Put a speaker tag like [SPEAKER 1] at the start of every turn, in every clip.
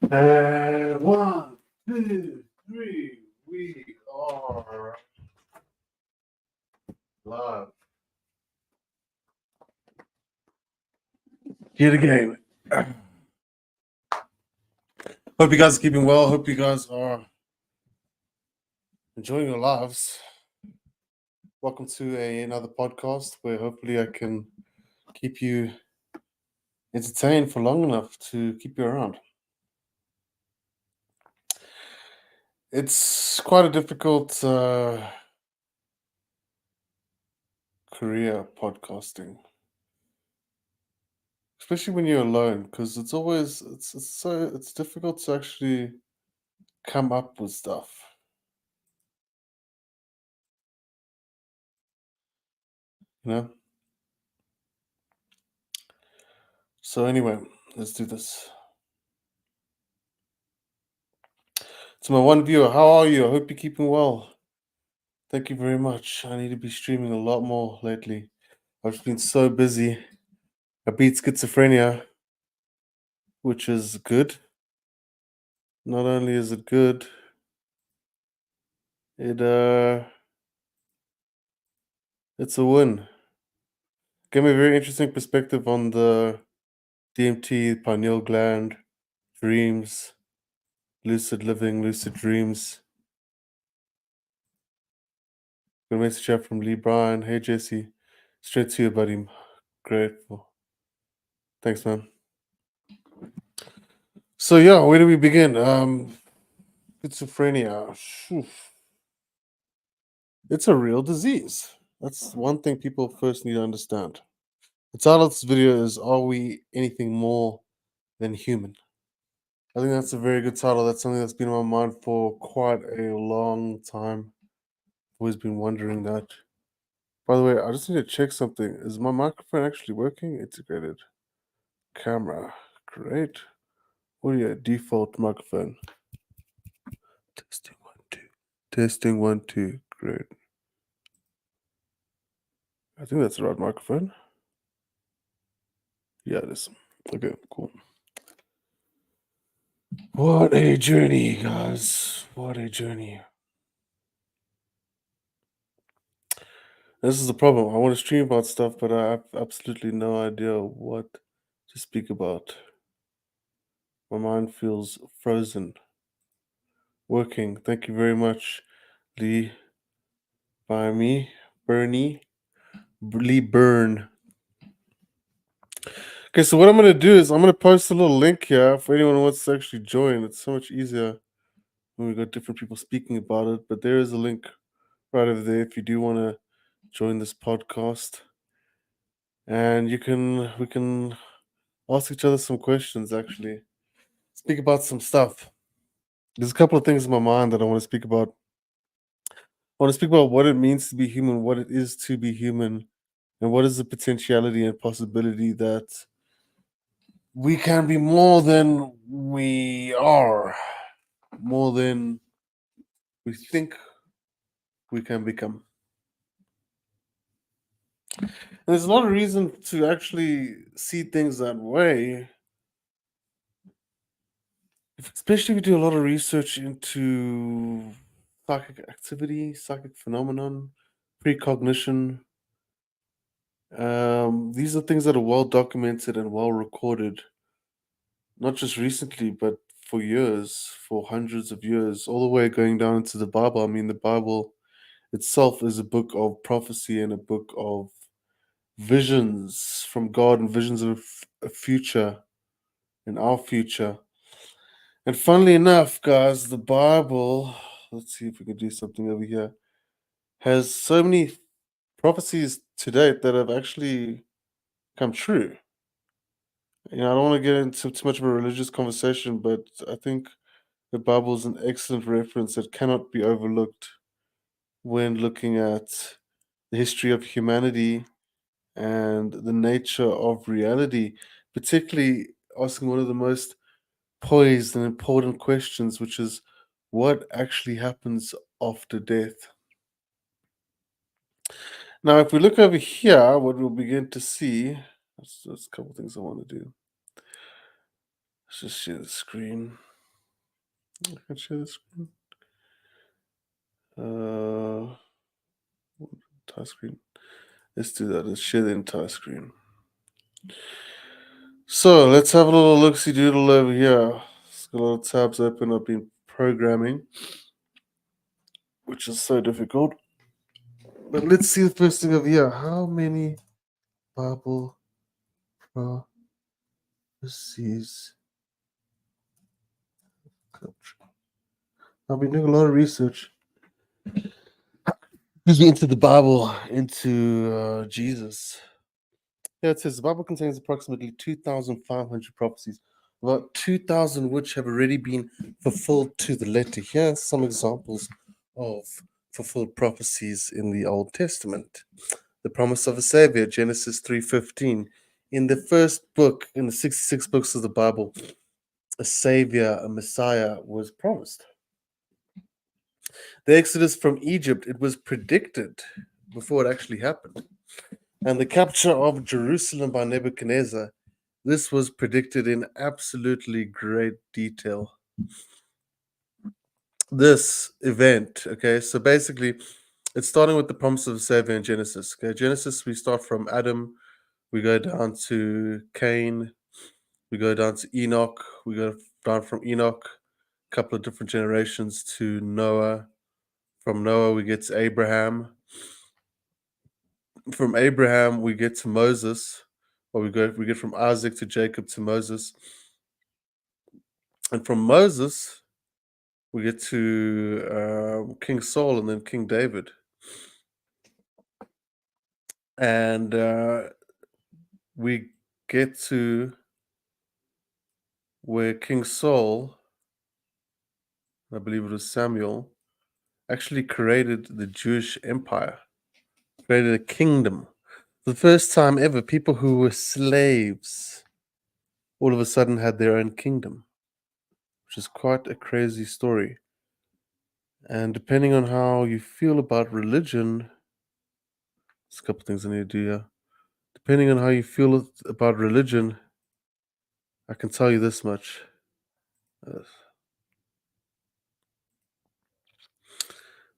[SPEAKER 1] And one, two, three, we are live. Here again. Hope you guys are keeping well. Hope you guys are enjoying your lives. Welcome to another podcast where hopefully I can keep you entertained for long enough to keep you around. It's quite a difficult career podcasting, especially when you're alone, because it's difficult to actually come up with stuff. You know. So anyway, let's do this. To my one viewer, how are you? I hope you're keeping well. Thank you very much. I need to be streaming a lot more lately. I've just been so busy. I beat schizophrenia, which is good. Not only is it good, it it's a win. Gave me a very interesting perspective on the DMT, pineal gland, dreams, lucid living, lucid dreams. Got a message here from Lee Bryan. Hey Jesse, straight to you, buddy. Grateful. Thanks, man. So yeah, where do we begin? Schizophrenia. Phew. It's a real disease. That's one thing people first need to understand. The title of this video is Are We Anything More Than Human? I think that's a very good title. That's something that's been on my mind for quite a long time. Always been wondering that. By the way, I just need to check something. Is my microphone actually working? Integrated camera. Great. Audio default microphone. Testing 1, 2. Testing 1, 2. Great. I think that's the right microphone. Yeah, it is. Okay, cool. What a journey, guys. What a journey. This is the problem. I want to stream about stuff, but I have absolutely no idea what to speak about. My mind feels frozen. Working. Thank you very much, Lee. By me. Bernie. Lee Byrne. Okay, so what I'm going to do is I'm going to post a little link here for anyone who wants to actually join. It's so much easier when we got different people speaking about it. But there is a link right over there if you do want to join this podcast. And we can ask each other some questions, actually. Speak about some stuff. There's a couple of things in my mind that I want to speak about. I want to speak about what it means to be human, what it is to be human, and what is the potentiality and possibility that we can be more than we are, more than we think we can become. And there's a lot of reason to actually see things that way, especially if you do a lot of research into psychic activity, psychic phenomenon, precognition. These are things that are well documented and well recorded, not just recently, but for years, for hundreds of years, all the way going down into the Bible. I mean, the Bible itself is a book of prophecy and a book of visions from God and visions of a future and our future. And funnily enough, guys, the Bible, let's see if we can do something over here, has so many prophecies to date that have actually come true. I don't want to get into too much of a religious conversation, but I think the Bible is an excellent reference that cannot be overlooked when looking at the history of humanity and the nature of reality, particularly asking one of the most poised and important questions, which is what actually happens after death. Now, if we look over here, what we'll begin to see, there's a couple things I want to do. Let's just share the screen. I can share the screen. Uh, entire screen. Let's do that. Let's share the entire screen. So let's have a little look-see doodle over here. It's got a lot of tabs open. I've been programming, which is so difficult. But let's see the first thing over here. How many Bible prophecies? I've been doing a lot of research into the Bible, into Jesus. Yeah, it says the Bible contains approximately 2,500 prophecies, about 2,000 which have already been fulfilled to the letter. Here are some examples of fulfilled prophecies in the Old Testament. The promise of a Savior, Genesis 3:15. In the first book, in the 66 books of the Bible, a Savior, a Messiah was promised. The Exodus from Egypt, it was predicted before it actually happened. And the capture of Jerusalem by Nebuchadnezzar, this was predicted in absolutely great detail. This event, okay, so basically it's starting with the promise of the Savior in Genesis. Okay, Genesis, we start from Adam, we go down to Cain, we go down to Enoch, we go down from Enoch, a couple of different generations to Noah. From Noah, we get to Abraham. From Abraham, we get to Moses, or we get from Isaac to Jacob to Moses. And from Moses, we get to King Saul and then King David. And we get to where King Saul, I believe it was Samuel, actually created the Jewish empire, created a kingdom. For the first time ever, people who were slaves all of a sudden had their own kingdom, which is quite a crazy story. And depending on how you feel about religion, there's a couple things I need to do here. Depending on how you feel about religion, I can tell you this much. Uh,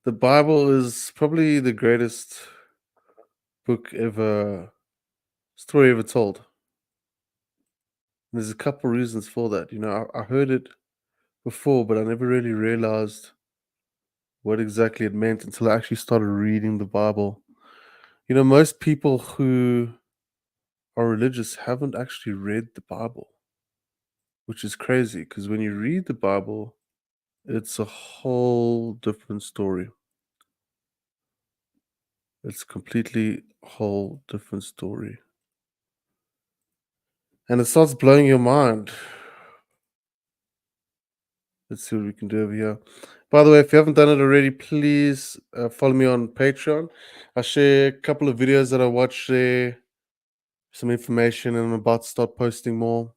[SPEAKER 1] the Bible is probably the greatest book ever, story ever told. And there's a couple reasons for that. You know, I heard it before, but I never really realized what exactly it meant until I actually started reading the Bible. You know, most people who are religious haven't actually read the Bible, which is crazy because when you read the Bible, it's a whole different story. It's completely whole different story. And it starts blowing your mind. Let's see what we can do over here. By the way, if you haven't done it already, please follow me on Patreon. I share a couple of videos that I watch there, some information, and I'm about to start posting more.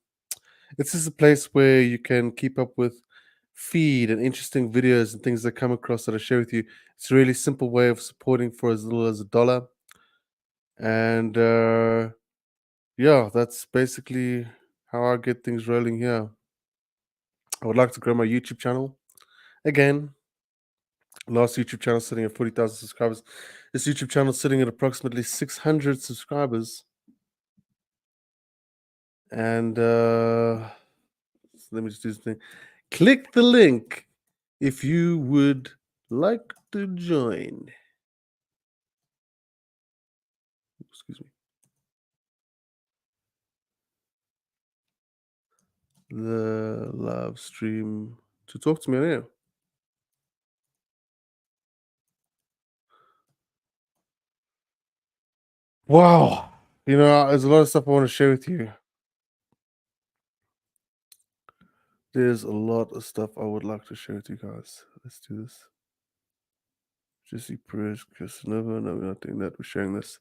[SPEAKER 1] This is a place where you can keep up with feed and interesting videos and things that come across that I share with you. It's a really simple way of supporting for as little as $1. And yeah, that's basically how I get things rolling here. I would like to grow my YouTube channel. Again, last YouTube channel sitting at 40,000 subscribers. This YouTube channel sitting at approximately 600 subscribers. And let me just do something. Click the link if you would like to join. Excuse me. The live stream to talk to me on air. Wow. You know, there's a lot of stuff I want to share with you. There's a lot of stuff I would like to share with you guys. Let's do this. Jesse Perez, Casanova. No, we're not doing that. We're sharing this.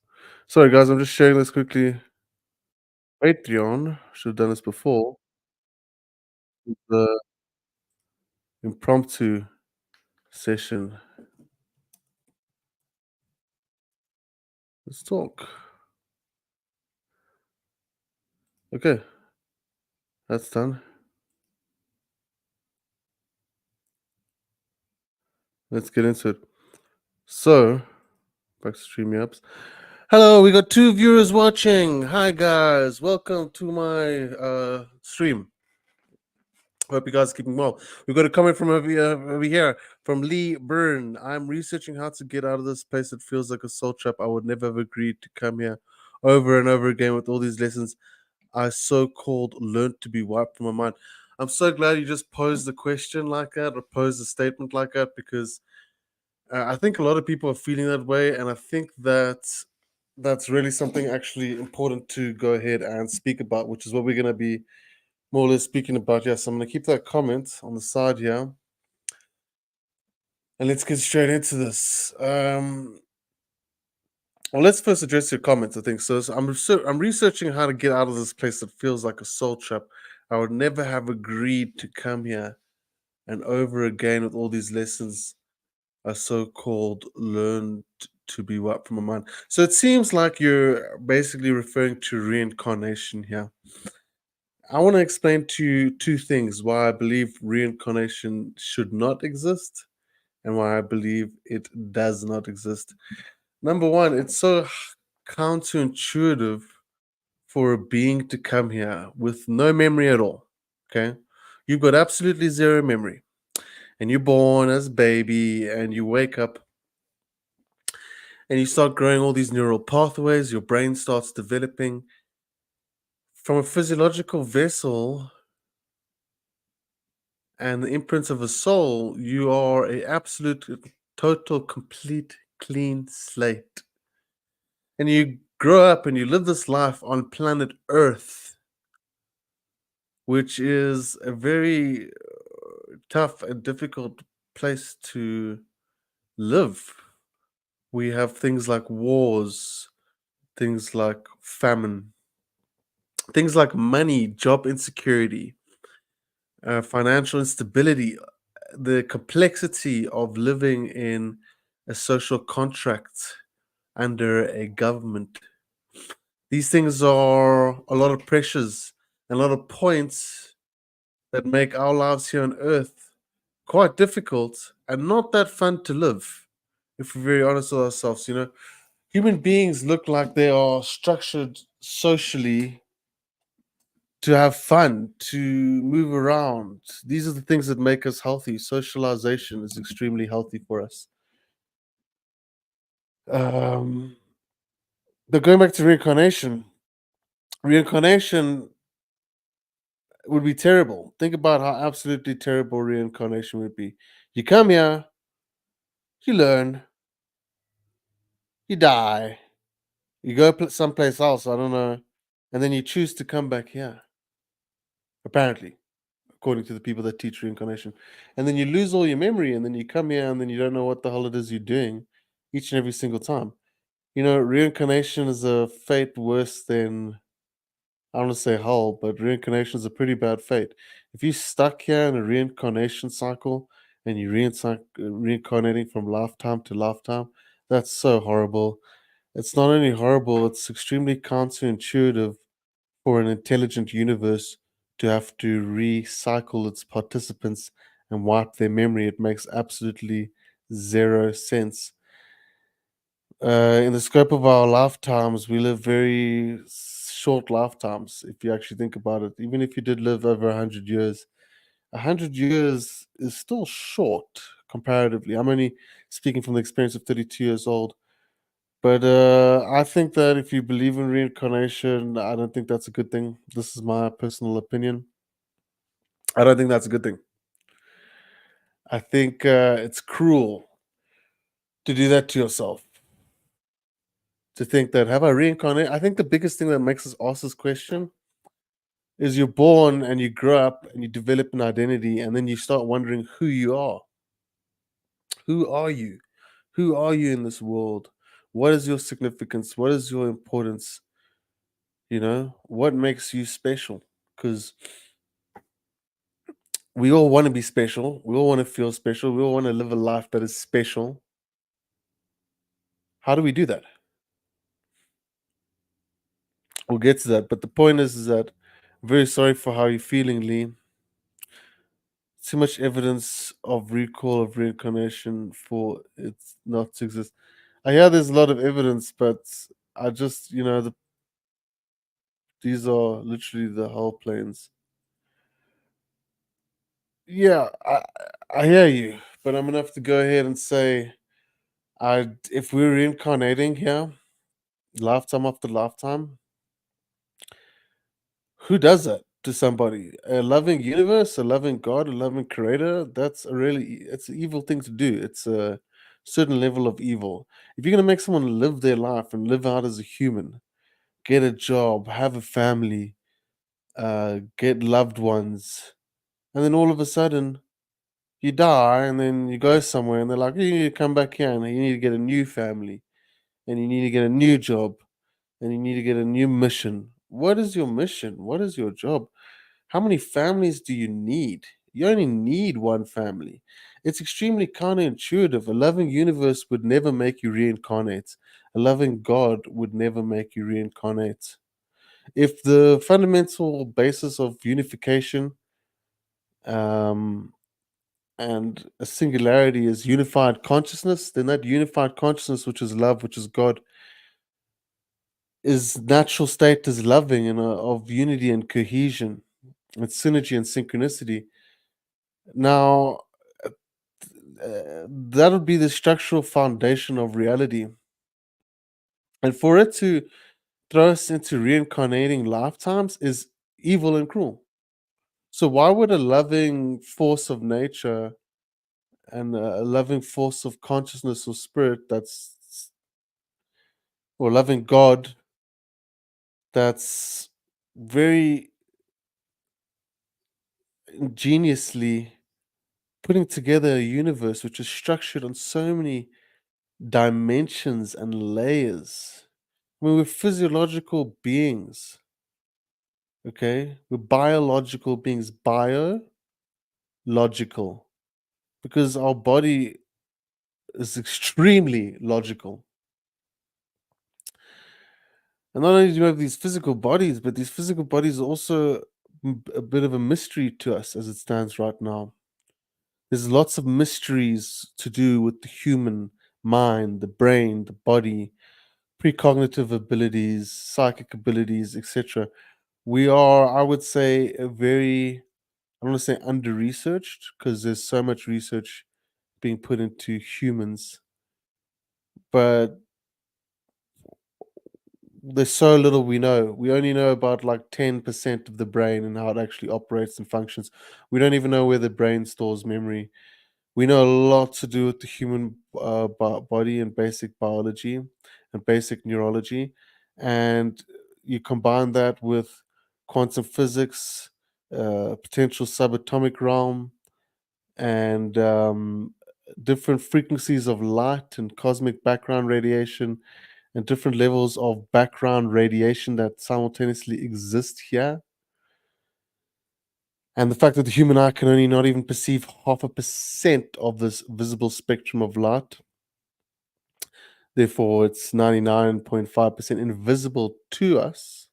[SPEAKER 1] Sorry, guys. I'm just sharing this quickly. Patreon. Should have done this before. The impromptu session. Let's talk. Okay. That's done. Let's get into it. So, back to StreamYabs. Hello, we got 2 viewers watching. Hi guys, welcome to my stream. Hope you guys are keeping well. We've got a comment from over here from Lee Byrne. I'm researching how to get out of this place. It feels like a soul trap. I would never have agreed to come here over and over again with all these lessons I so-called learned to be wiped from my mind. I'm so glad you just posed the question like that or posed a statement like that, because I think a lot of people are feeling that way, and I think that that's really something actually important to go ahead and speak about, which is what we're going to be more or less speaking about. Yeah, so I'm going to keep that comment on the side here, and let's get straight into this. Well, let's first address your comments. I think so. I'm researching how to get out of this place that feels like a soul trap. I would never have agreed to come here and over again with all these lessons I so-called learned to be wiped from my mind. So it seems like you're basically referring to reincarnation here. I want to explain to you two things: why I believe reincarnation should not exist and why I believe it does not exist. Number one, it's so counterintuitive for a being to come here with no memory at all. Okay. You've got absolutely zero memory. And you're born as a baby and you wake up and you start growing all these neural pathways, your brain starts developing. From a physiological vessel and the imprints of a soul, you are a absolute, total, complete, clean slate. And you grow up and you live this life on planet Earth, which is a very tough and difficult place to live. We have things like wars, things like famine, things like money, job insecurity, financial instability, the complexity of living in a social contract under a government. These things are a lot of pressures and a lot of points that make our lives here on earth quite difficult and not that fun to live, if we're very honest with ourselves. Human beings look like they are structured socially to have fun, to move around. These are the things that make us healthy. Socialization is extremely healthy for us. Um, but going back to reincarnation would be terrible. Think about how absolutely terrible reincarnation would be. You come here, you learn, you die, you go someplace else, I don't know, and then you choose to come back here, apparently, according to the people that teach reincarnation. And then you lose all your memory, and then you come here, and then you don't know what the hell it is you're doing each and every single time. Reincarnation is a fate worse than, I don't want to say hell, but reincarnation is a pretty bad fate. If you're stuck here in a reincarnation cycle and you're reincarnating from lifetime to lifetime, that's so horrible. It's not only horrible, it's extremely counterintuitive for an intelligent universe to have to recycle its participants and wipe their memory. It makes absolutely zero sense. In the scope of our lifetimes, we live very short lifetimes. If you actually think about it, even if you did live over 100 years, 100 years is still short comparatively. I'm only speaking from the experience of 32 years old. But I think that if you believe in reincarnation, I don't think that's a good thing. This is my personal opinion. I don't think that's a good thing. I think it's cruel to do that to yourself. To think that, have I reincarnated? I think the biggest thing that makes us ask this question is you're born and you grow up and you develop an identity, and then you start wondering who you are. Who are you? Who are you in this world? What is your significance? What is your importance? What makes you special? Because we all want to be special. We all want to feel special. We all want to live a life that is special. How do we do that? We'll get to that. But the point is that I'm very sorry for how you're feeling, Lee. too much evidence of recall of reincarnation for it not to exist. I hear there's a lot of evidence, but I just, these are literally the whole planes. Yeah, I hear you, but I'm gonna have to go ahead and say, if we're reincarnating here, lifetime after lifetime, who does that to somebody? A loving universe, a loving God, a loving creator? That's a really it's an evil thing to do. It's a certain level of evil. If you're gonna make someone live their life and live out as a human, get a job, have a family, get loved ones, and then all of a sudden you die and then you go somewhere and they're like, you need to come back here and you need to get a new family and you need to get a new job and you need to get a new mission. What is your mission? What is your job? How many families do you need? You only need one family. It's extremely counterintuitive. A loving universe would never make you reincarnate. A loving God would never make you reincarnate. If the fundamental basis of unification um, and a singularity is unified consciousness, then that unified consciousness, which is love, which is God, is natural state is loving and of unity and cohesion and synergy and synchronicity. Now, that would be the structural foundation of reality. And for it to throw us into reincarnating lifetimes is evil and cruel. So, why would a loving force of nature and a loving force of consciousness or spirit or loving God that's very ingeniously putting together a universe which is structured on so many dimensions and layers? I mean, we're physiological beings, okay? We're biological beings, biological, because our body is extremely logical. And not only do we have these physical bodies, but these physical bodies are also a bit of a mystery to us as it stands right now. There's lots of mysteries to do with the human mind, the brain, the body, precognitive abilities, psychic abilities, etc. We are, I would say, a very, I don't want to say under researched because there's so much research being put into humans, but there's so little we know. We only know about like 10% of the brain and how it actually operates and functions. We don't even know where the brain stores memory. We know a lot to do with the human body and basic biology and basic neurology. And you combine that with quantum physics, potential subatomic realm, and different frequencies of light and cosmic background radiation and different levels of background radiation that simultaneously exist here. And the fact that the human eye can only not even perceive half a percent of this visible spectrum of light. Therefore, it's 99.5% invisible to us.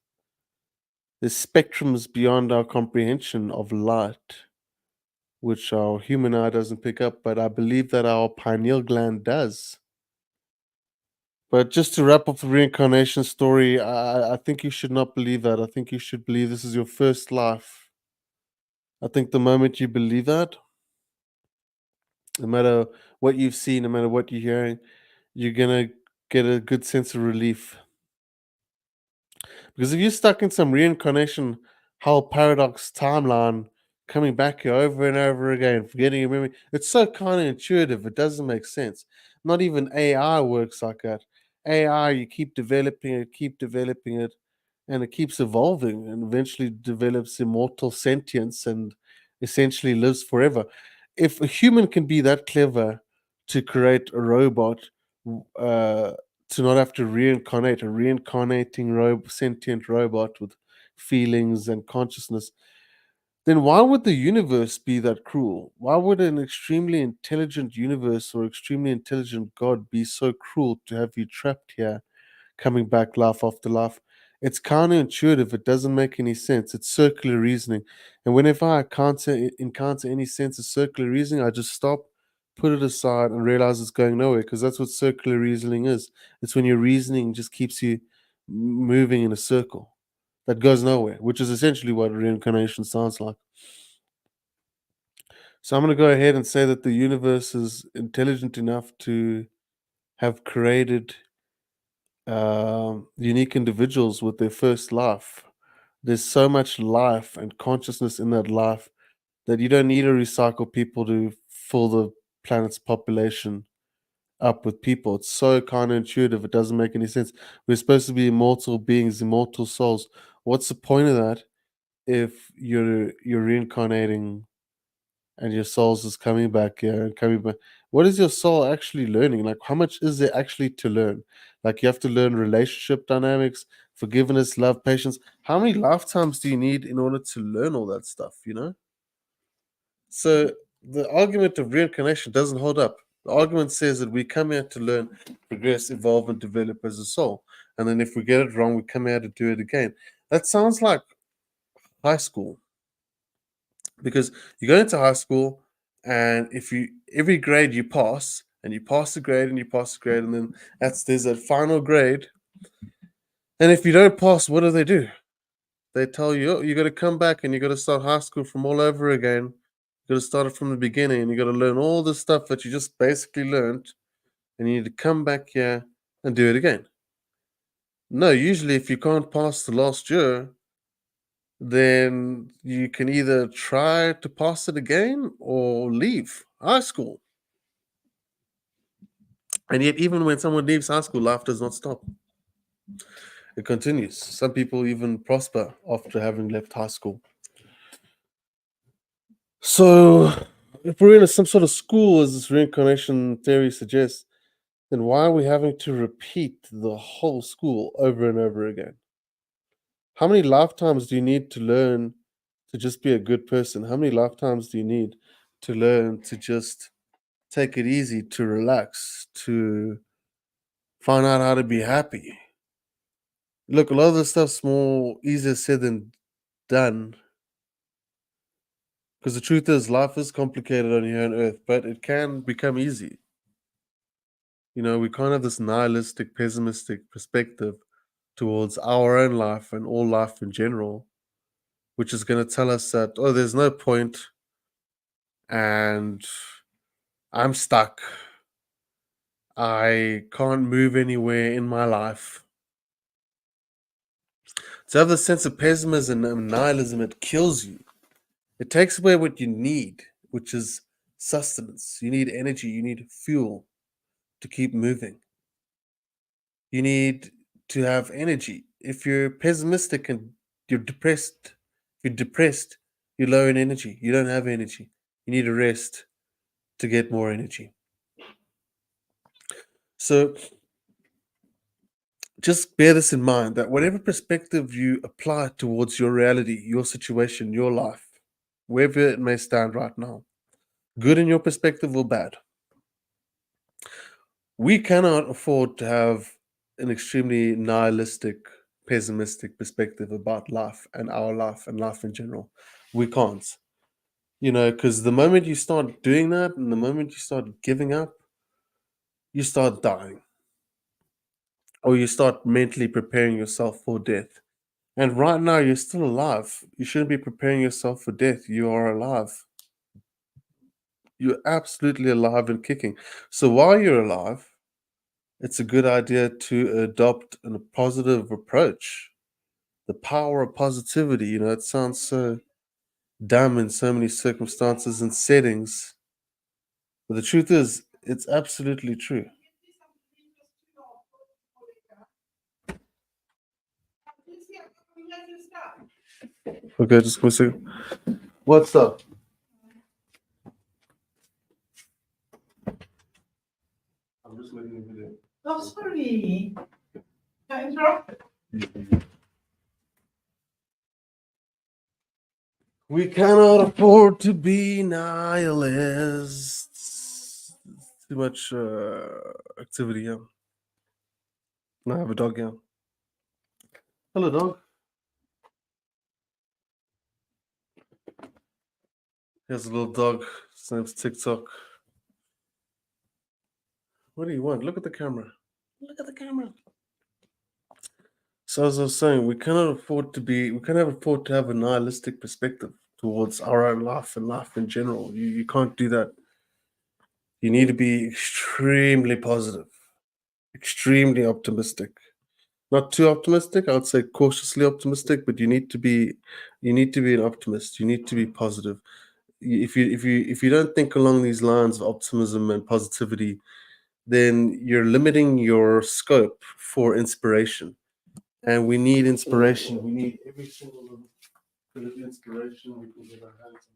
[SPEAKER 1] There's spectrums beyond our comprehension of light, which our human eye doesn't pick up, but I believe that our pineal gland does. But just to wrap up the reincarnation story, I think you should not believe that. I think you should believe this is your first life. I think the moment you believe that, no matter what you've seen, no matter what you're hearing, you're gonna get a good sense of relief. Because if you're stuck in some reincarnation whole paradox timeline, coming back here over and over again, forgetting your memory, it's so counterintuitive. It doesn't make sense. Not even AI works like that. AI, you keep developing it, and it keeps evolving and eventually develops immortal sentience and essentially lives forever. If a human can be that clever to create a robot, uh, to not have to reincarnate, a reincarnating sentient robot with feelings and consciousness, then why would the universe be that cruel? Why would an extremely intelligent universe or extremely intelligent God be so cruel to have you trapped here, coming back life after life? It's counterintuitive. It doesn't make any sense. It's circular reasoning. And whenever I encounter any sense of circular reasoning, I just stop, put it aside, and realize it's going nowhere because that's what circular reasoning is. It's when your reasoning just keeps you moving in a circle that goes nowhere, which is essentially what reincarnation sounds like. So I'm going to go ahead and say that the universe is intelligent enough to have created unique individuals with their first life. There's so much life and consciousness in that life that you don't need to recycle people to fill the planet's population up with people. It's so counterintuitive. It doesn't make any sense. We're supposed to be immortal beings, immortal souls. What's the point of that if you're reincarnating and your soul's just coming back here and coming back? What is your soul actually learning? Like, how much is there actually to learn? Like, you have to learn relationship dynamics, forgiveness, love, patience. How many lifetimes do you need in order to learn all that stuff, you know? So, the argument of reincarnation doesn't hold up. The argument says that we come here to learn, progress, evolve, and develop as a soul. And then if we get it wrong, we come here to do it again. That sounds like high school, because you go into high school, and if you every grade you pass, and you pass the grade and you pass the grade, and then there's that final grade. And if you don't pass, what do? They tell you, oh, you got to come back and you got to start high school from all over again. You got to start it from the beginning, and you got to learn all the stuff that you just basically learned, and you need to come back here and do it again. No, usually if you can't pass the last year, then you can either try to pass it again or leave high school. And yet, even when someone leaves high school, life does not stop. It continues. Some people even prosper after having left high school. So, if we're in some sort of school, as this reincarnation theory suggests, then why are we having to repeat the whole school over and over again? How many lifetimes do you need to learn to just be a good person? How many lifetimes do you need to learn to just take it easy, to relax, to find out how to be happy? Look, a lot of this stuff's more easier said than done. Because the truth is, life is complicated on here on earth, but it can become easy. You know, we can't have this nihilistic, pessimistic perspective towards our own life and all life in general, which is going to tell us that, oh, there's no point and I'm stuck. I can't move anywhere in my life. To have this sense of pessimism and nihilism, it kills you. It takes away what you need, which is sustenance. You need energy, you need fuel to keep moving. You need to have energy. If you're pessimistic and you're depressed, you're low in energy. You don't have energy. You need a rest to get more energy. So just bear this in mind, that whatever perspective you apply towards your reality, your situation, your life, wherever it may stand right now, good in your perspective or bad, we cannot afford to have an extremely nihilistic, pessimistic perspective about life and our life and life in general. We can't, you know, because the moment you start doing that and the moment you start giving up, you start dying, or you start mentally preparing yourself for death. And right now, you're still alive. You shouldn't be preparing yourself for death. You are alive. You're absolutely alive and kicking. So while you're alive, it's a good idea to adopt a positive approach. The power of positivity, you know, it sounds so dumb in so many circumstances and settings. But the truth is, it's absolutely true. Okay, just one second. What's up? I'm just making a video.
[SPEAKER 2] Oh, sorry. I interrupted.
[SPEAKER 1] We cannot afford to be nihilists. Too much activity here. I have a dog here. Hello, dog. Here's a little dog. His name's TikTok. What do you want? Look at the camera. Look at the camera. So as I was saying, we cannot afford to have a nihilistic perspective towards our own life and life in general. You can't do that. You need to be extremely positive, extremely optimistic. Not too optimistic, I would say cautiously optimistic, but you need to be an optimist. You need to be positive. If you don't think along these lines of optimism and positivity, then you're limiting your scope for inspiration. And we need inspiration. We need every single little bit of inspiration we can get our hands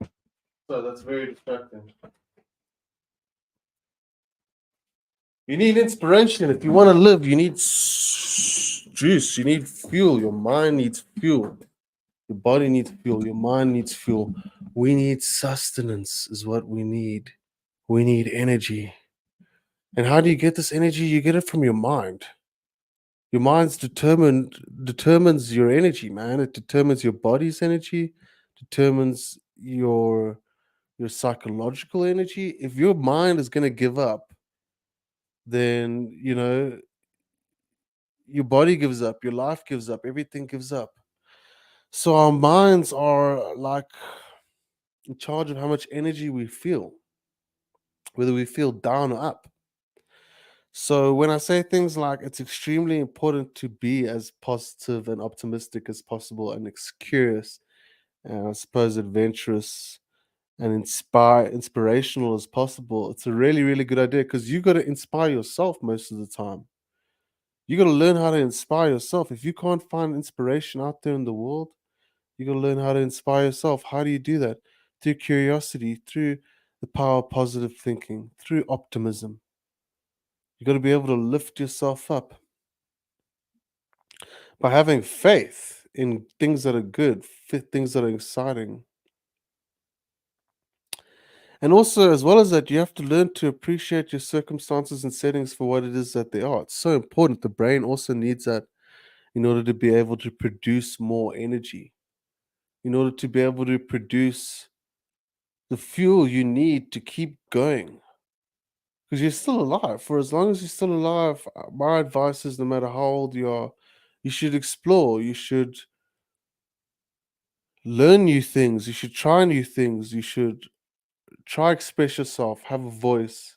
[SPEAKER 1] on. So that's very distracting. You need inspiration. If you want to live, you need juice. You need fuel. Your mind needs fuel. Your body needs fuel. Your mind needs fuel. We need sustenance, is what we need. We need energy. And how do you get this energy? You get it from your mind. Your mind's determines your energy, man. It determines your body's energy, determines your psychological energy. If your mind is gonna give up, then your body gives up, your life gives up, everything gives up. So our minds are like in charge of how much energy we feel, whether we feel down or up. So when I say things like it's extremely important to be as positive and optimistic as possible and curious and I suppose adventurous and inspirational as possible, it's a really, really good idea because you got to inspire yourself most of the time. You got to learn how to inspire yourself. If you can't find inspiration out there in the world, you got to learn how to inspire yourself. How do you do that? Through curiosity, through the power of positive thinking, through optimism. You got to be able to lift yourself up by having faith in things that are good, things that are exciting. And also, as well as that, you have to learn to appreciate your circumstances and settings for what it is that they are. It's so important. The brain also needs that in order to be able to produce more energy, in order to be able to produce the fuel you need to keep going. Because you're still alive. For as long as you're still alive, my advice is no matter how old you are, you should explore. You should learn new things. You should try new things. You should try express yourself, have a voice.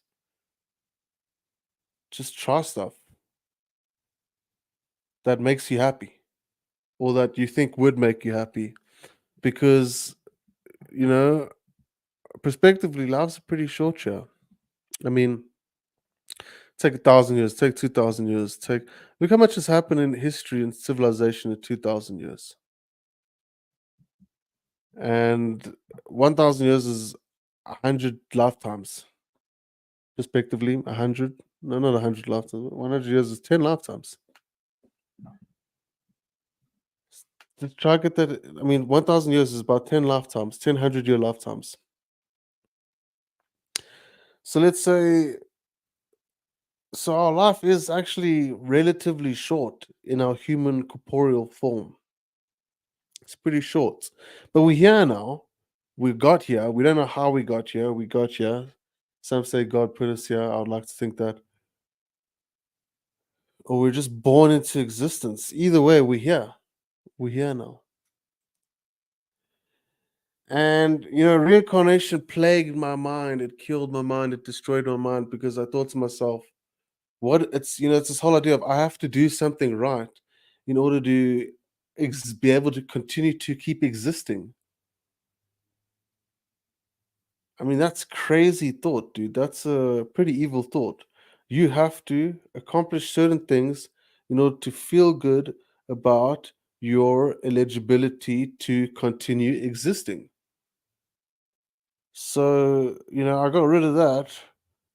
[SPEAKER 1] Just try stuff that makes you happy or that you think would make you happy. Because, you know, prospectively, life's pretty short here. I mean, take 1,000 years, take 2,000 years, look how much has happened in history and civilization in 2,000 years. And 1,000 years is 100 lifetimes. Respectively, 100. No, not 100 lifetimes. 100 years is 10 lifetimes. Just try to get that. I mean, 1,000 years is about 10 lifetimes, 10 100-year lifetimes. So let's say, so our life is actually relatively short in our human corporeal form. It's pretty short. But we're here now. We got here. We don't know how we got here. We got here. Some say God put us here. I would like to think that. Or we're just born into existence. Either way, we're here. We're here now. And reincarnation plagued my mind. It killed my mind. It destroyed my mind because I thought to myself, what it's this whole idea of I have to do something right in order to be able to continue to keep existing. I mean, that's crazy thought, dude. That's a pretty evil thought. You have to accomplish certain things in order to feel good about your eligibility to continue existing. So, I got rid of that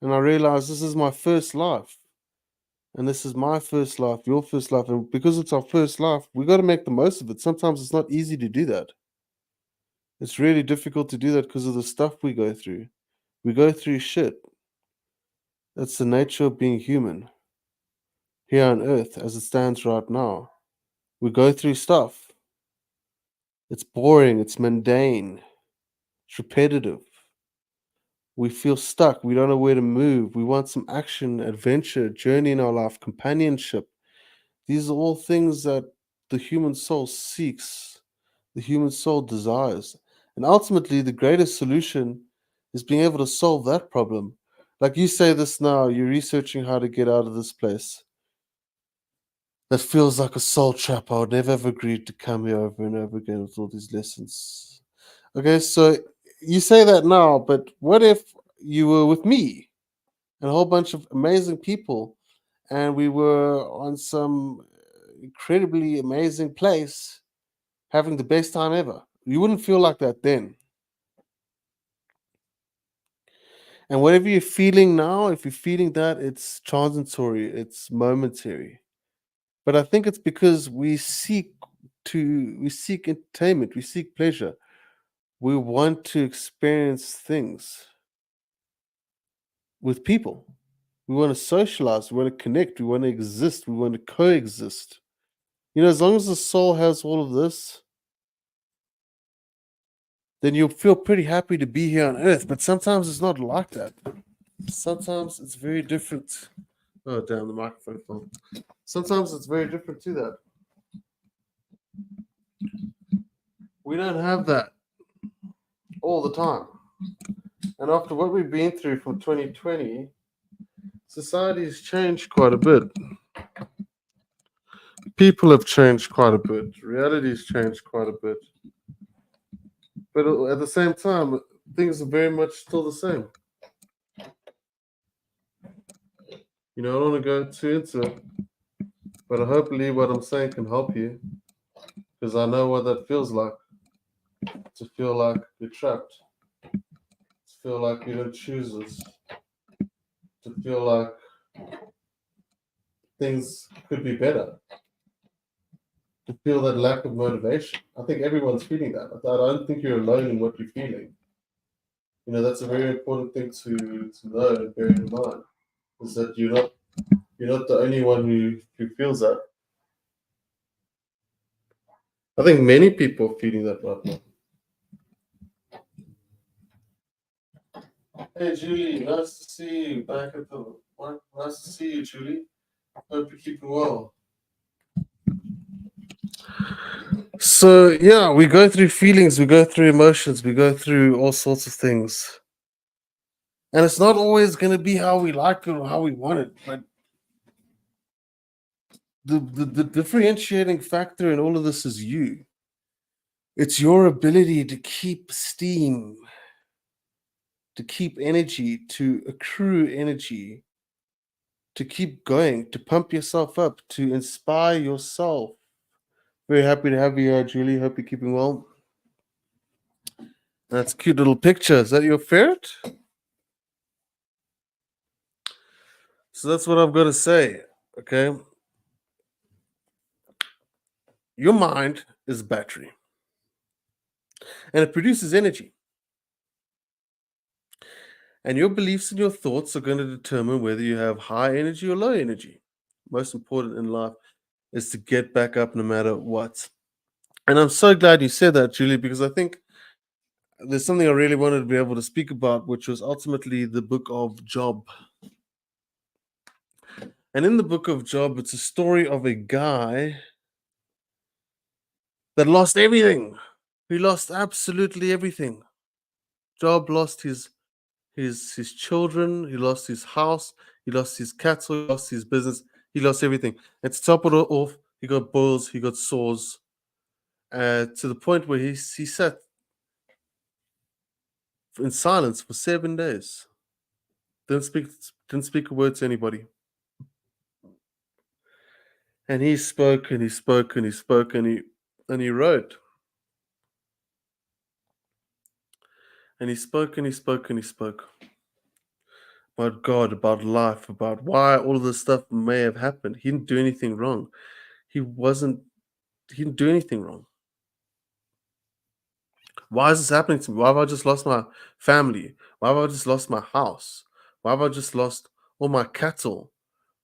[SPEAKER 1] and I realized this is my first life. And this is my first life, your first life. And because it's our first life, we got to make the most of it. Sometimes it's not easy to do that. It's really difficult to do that because of the stuff we go through. We go through shit. That's the nature of being human. here on earth as it stands right now. We go through stuff. It's boring, it's mundane, it's repetitive. We feel stuck. We don't know where to move. We want some action, adventure, journey in our life, companionship. These are all things that the human soul seeks, the human soul desires. And ultimately, the greatest solution is being able to solve that problem. Like you say this now, you're researching how to get out of this place. That feels like a soul trap. I would never have agreed to come here over and over again with all these lessons. Okay, so you say that now, but what if you were with me and a whole bunch of amazing people and we were on some incredibly amazing place having the best time ever? You wouldn't feel like that then. And whatever you're feeling now, if you're feeling that, it's transitory, it's momentary. But I think it's because we seek entertainment, we seek pleasure. We want to experience things with people. We want to socialize, we want to connect, we want to exist, we want to coexist. As long as the soul has all of this, then you'll feel pretty happy to be here on earth. But sometimes it's not like that. Sometimes it's very different. Oh, damn, the microphone fell. Sometimes it's very different to that. We don't have that all the time. And after what we've been through from 2020, society has changed quite a bit. People have changed quite a bit. Reality has changed quite a bit. But at the same time, things are very much still the same. I don't want to go too into it, but hopefully what I'm saying can help you, because I know what that feels like. To feel like you're trapped. To feel like you don't choose this. To feel like things could be better. To feel that lack of motivation. I think everyone's feeling that. I don't think you're alone in what you're feeling. That's a very important thing to know and bear in mind. Is that you're not the only one who feels that. I think many people are feeling that right now. Hey Julie, nice to see you back at the work. Nice to see you, Julie. Hope you're keeping well. So yeah, we go through feelings, we go through emotions, we go through all sorts of things. And it's not always gonna be how we like it or how we want it, but the differentiating factor in all of this is you. It's your ability to keep steam, to keep energy, to accrue energy, to keep going, to pump yourself up, to inspire yourself. Very happy to have you here, Julie. Hope you're keeping well. That's a cute little picture. Is that your ferret? So that's what I've got to say. Okay. Your mind is a battery and it produces energy. And your beliefs and your thoughts are going to determine whether you have high energy or low energy. Most important in life is to get back up no matter what. And I'm so glad you said that, Julie, because I think there's something I really wanted to be able to speak about, which was ultimately the book of Job. And in the book of Job, it's a story of a guy that lost everything. He lost absolutely everything. Job lost his children, he lost his house, he lost his cattle, he lost his business, he lost everything. And to top it all off, he got boils, he got sores, to the point where he sat in silence for 7 days. Didn't speak a word to anybody. And he spoke and he spoke and he spoke and he wrote. And he spoke and he spoke and he spoke about God, about life, about why all of this stuff may have happened. He didn't do anything wrong. He didn't do anything wrong. Why is this happening to me? Why have I just lost my family? Why have I just lost my house? Why have I just lost all my cattle?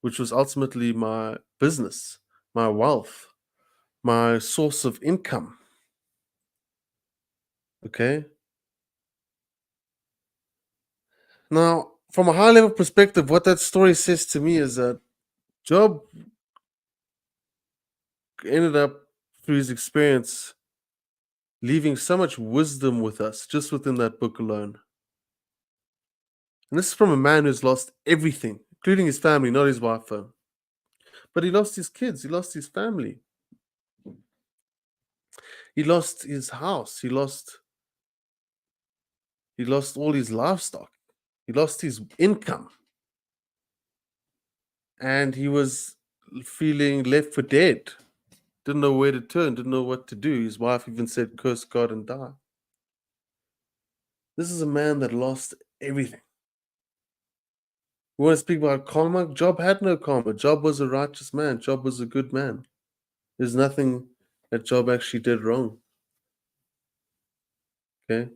[SPEAKER 1] which was ultimately my business, my wealth, my source of income. Okay. Now, from a high level perspective, what that story says to me is that Job ended up, through his experience, leaving so much wisdom with us just within that book alone. And this is from a man who's lost everything, including his family, not his wife, though. But he lost his kids, he lost his family, he lost his house, he lost all his livestock, he lost his income, and he was feeling left for dead. Didn't know where to turn, didn't know what to do. His wife even said, "Curse God and die." This is a man that lost everything. We want to speak about karma. Job had no karma. Job was a righteous man. Job was a good man. There's nothing that Job actually did wrong. Okay.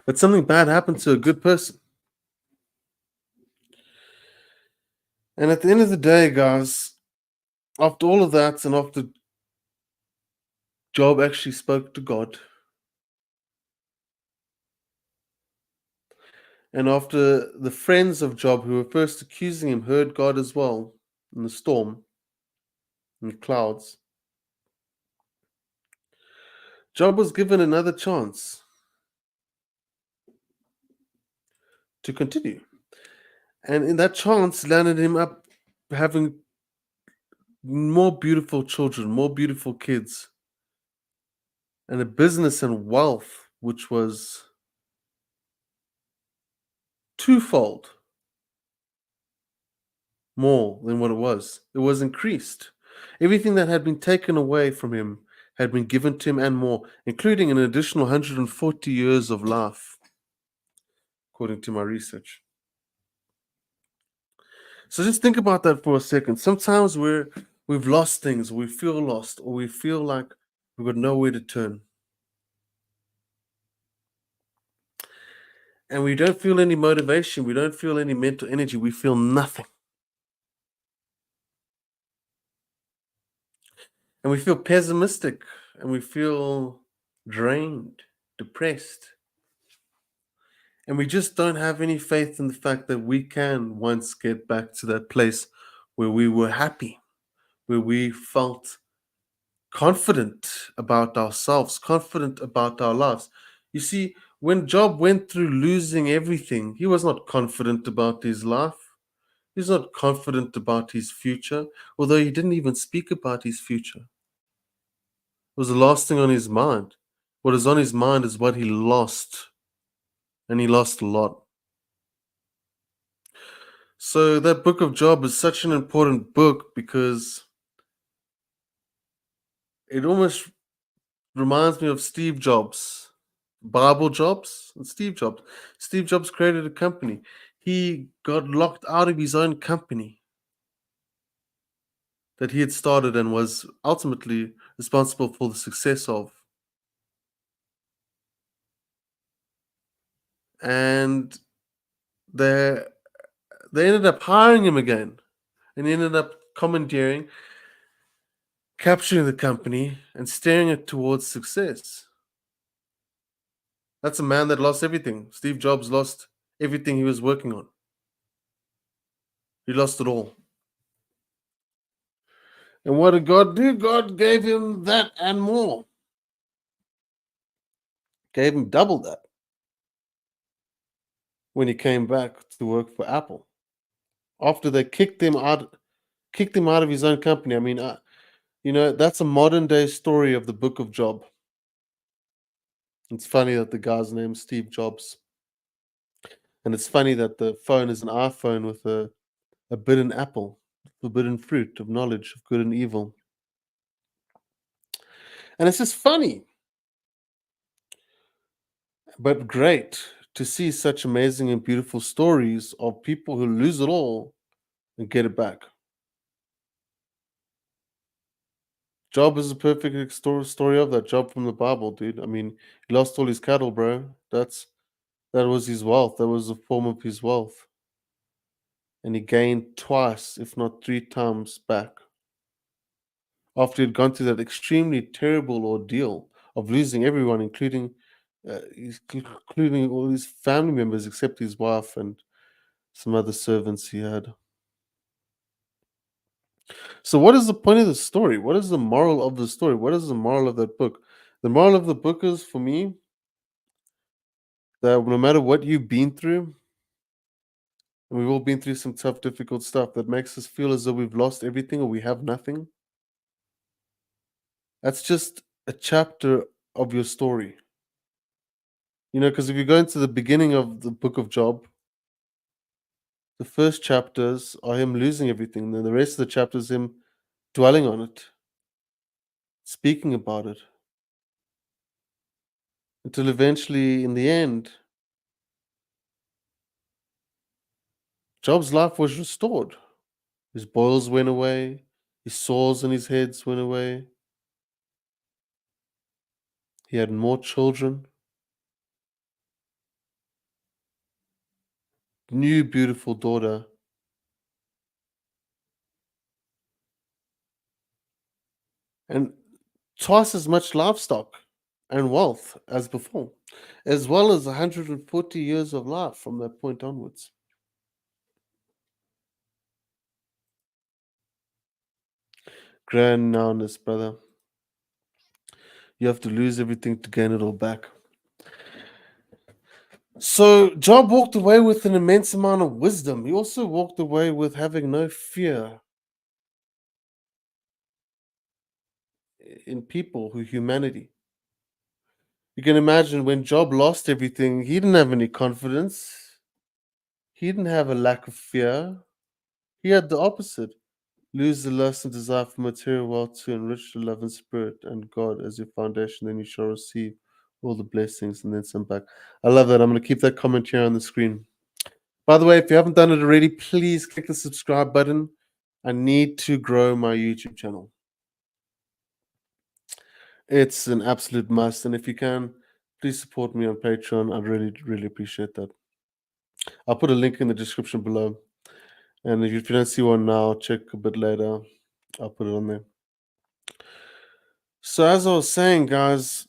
[SPEAKER 1] But something bad happened to a good person. And at the end of the day, guys, after all of that, and after Job actually spoke to God, and after the friends of Job who were first accusing him heard God as well in the storm, in the clouds, Job was given another chance to continue. And in that chance landed him up having more beautiful children, more beautiful kids, and a business and wealth which was twofold more than what it was. It was increased. Everything that had been taken away from him had been given to him and more, including an additional 140 years of life, according to my research. So just think about that for a second. Sometimes we've lost things, we feel lost, or we feel like we've got nowhere to turn. And we don't feel any motivation, we don't feel any mental energy, we feel nothing. And we feel pessimistic and we feel drained, depressed. And we just don't have any faith in the fact that we can once get back to that place where we were happy, where we felt confident about ourselves, confident about our lives. You see, when Job went through losing everything, he was not confident about his life. He's not confident about his future, although he didn't even speak about his future. It was the last thing on his mind. What is on his mind is what he lost, and he lost a lot. So that book of Job is such an important book because it almost reminds me of Steve Jobs, Bible Jobs, and Steve Jobs. Steve Jobs created a company. He got locked out of his own company that he had started and was ultimately responsible for the success of. And they ended up hiring him again, and he ended up commandeering, capturing the company, and steering it towards success. That's a man that lost everything. Steve Jobs lost everything he was working on. He lost it all. And what did God do? God gave him that and more. Gave him double that when he came back to work for Apple. After they kicked him out of his own company. I mean, that's a modern day story of the book of Job. It's funny that the guy's name's Steve Jobs. And it's funny that the phone is an iPhone with a bitten apple, forbidden fruit of knowledge of good and evil. And it's just funny, but great to see such amazing and beautiful stories of people who lose it all and get it back. Job is a perfect story of that. Job from the Bible, dude. I mean, he lost all his cattle, bro. That was his wealth. That was a form of his wealth. and he gained twice, if not three times back, after he'd gone through that extremely terrible ordeal of losing everyone, including all his family members except his wife and some other servants he had. So, what is the point of the story? What is the moral of the story? What is the moral of that book? The moral of the book is, for me, that no matter what you've been through, and we've all been through some tough, difficult stuff that makes us feel as though we've lost everything or we have nothing, that's just a chapter of your story. Because if you go into the beginning of the book of Job, the first chapters are him losing everything. Then the rest of the chapters, him dwelling on it, speaking about it, until eventually, in the end, Job's life was restored. His boils went away, his sores on his heads went away. He had more children, new beautiful daughter, and twice as much livestock and wealth as before, as well as 140 years of life from that point onwards. Grand nowness, brother. You have to lose everything to gain it all back. So Job walked away with an immense amount of wisdom. He also walked away with having no fear in people, humanity. You can imagine when Job lost everything, he didn't have any confidence. He didn't have a lack of fear. He had the opposite. Lose the lust and desire for material wealth to enrich the love and spirit and God as your foundation, then you shall receive all the blessings and then some back. I love that. I'm going to keep that comment here on the screen. By the way, if you haven't done it already, please click the subscribe button. I need to grow my YouTube channel. It's an absolute must. And if you can, please support me on Patreon. I'd really, really appreciate that. I'll put a link in the description below. And if you don't see one now, check a bit later. I'll put it on there. So as I was saying, guys,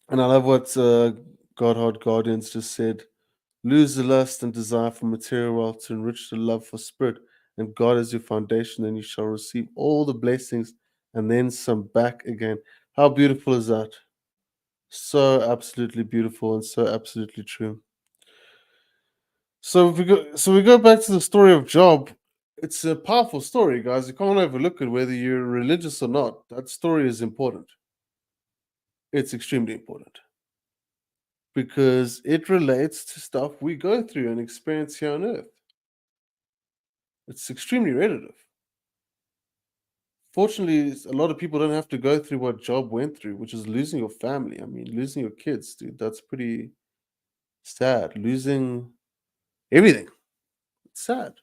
[SPEAKER 1] and I love what Godhard Guardians just said, lose the lust and desire for material wealth to enrich the love for spirit, and God as your foundation, then you shall receive all the blessings and then some back again. How beautiful is that? So absolutely beautiful and so absolutely true. So we go back to the story of Job. It's a powerful story, guys. You can't overlook it, whether you're religious or not. That story is important. It's extremely important because it relates to stuff we go through and experience here on earth. It's extremely relative. Fortunately, a lot of people don't have to go through what Job went through, which is losing your family. I mean, losing your kids, dude, that's pretty sad. Losing everything. It's sad.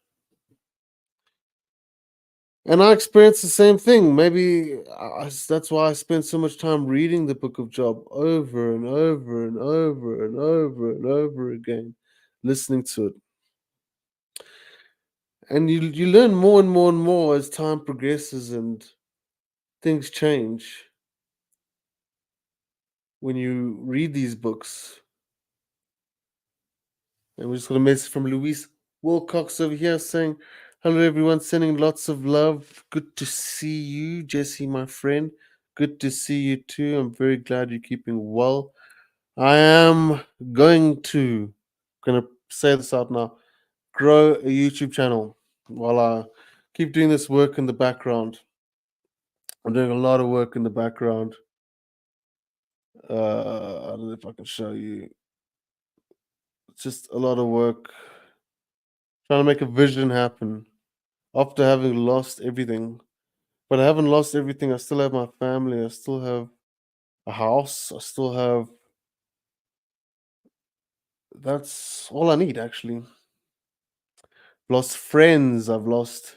[SPEAKER 1] And I experienced the same thing. Maybe that's why I spent so much time reading the book of Job over and over and over and over and over again, listening to it. And you learn more and more and more as time progresses and things change when you read these books. And we just got a message from Luis Wilcox over here saying, hello everyone, sending lots of love. Good to see you, Jesse, my friend. Good to see you too. I'm very glad you're keeping well. I am going to say this out now, grow a YouTube channel while I keep doing this work in the background. I'm doing a lot of work in the background. I don't know if I can show you. It's just a lot of work trying to make a vision happen after having lost everything. But I haven't lost everything. I still have my family. I still have a house. I still have. That's all I need, actually. I've lost friends. I've lost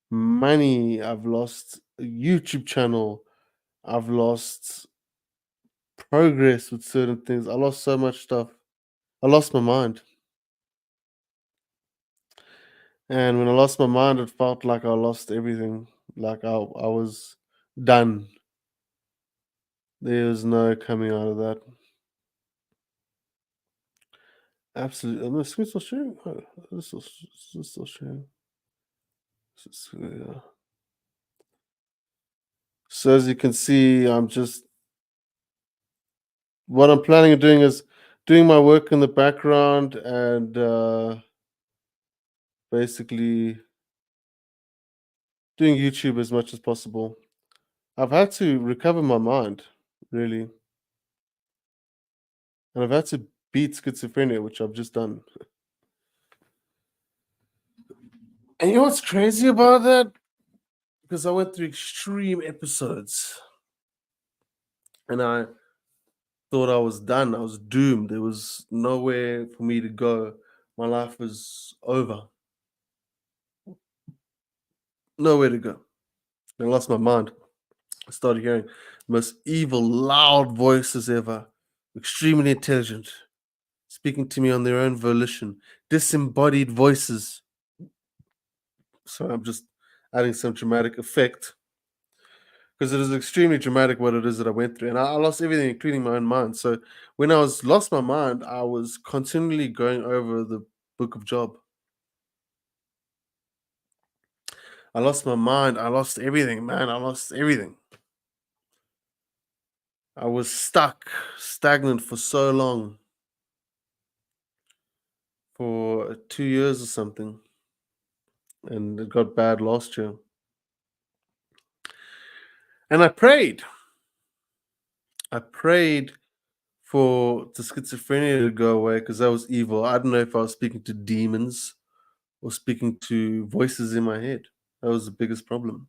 [SPEAKER 1] money. I've lost a YouTube channel. I've lost progress with certain things. I lost so much stuff. I lost my mind. And when I lost my mind, it felt like I lost everything. Like I was done. There was no coming out of that. Absolutely. Am I still sharing? Oh, this is still sharing. Yeah. So as you can see, I'm just what I'm planning on doing is doing my work in the background and basically doing YouTube as much as possible. I've had to recover my mind, really, and I've had to beat schizophrenia, which I've just done. And you know what's crazy about that? Because I went through extreme episodes and I thought I was done. I was doomed. There was nowhere for me to go. My life was over. Nowhere to go. I lost my mind. I started hearing the most evil, loud voices ever, extremely intelligent, speaking to me on their own volition, disembodied voices. So I'm just adding some dramatic effect because it is extremely dramatic what it is that I went through. And I lost everything, including my own mind. So when I was lost my mind, I was continually going over the book of Job. I lost my mind. I lost everything, man. I lost everything. I was stuck, stagnant for so long, for 2 years or something. And it got bad last year. And I prayed. I prayed for the schizophrenia to go away because that was evil. I don't know if I was speaking to demons or speaking to voices in my head. That was the biggest problem.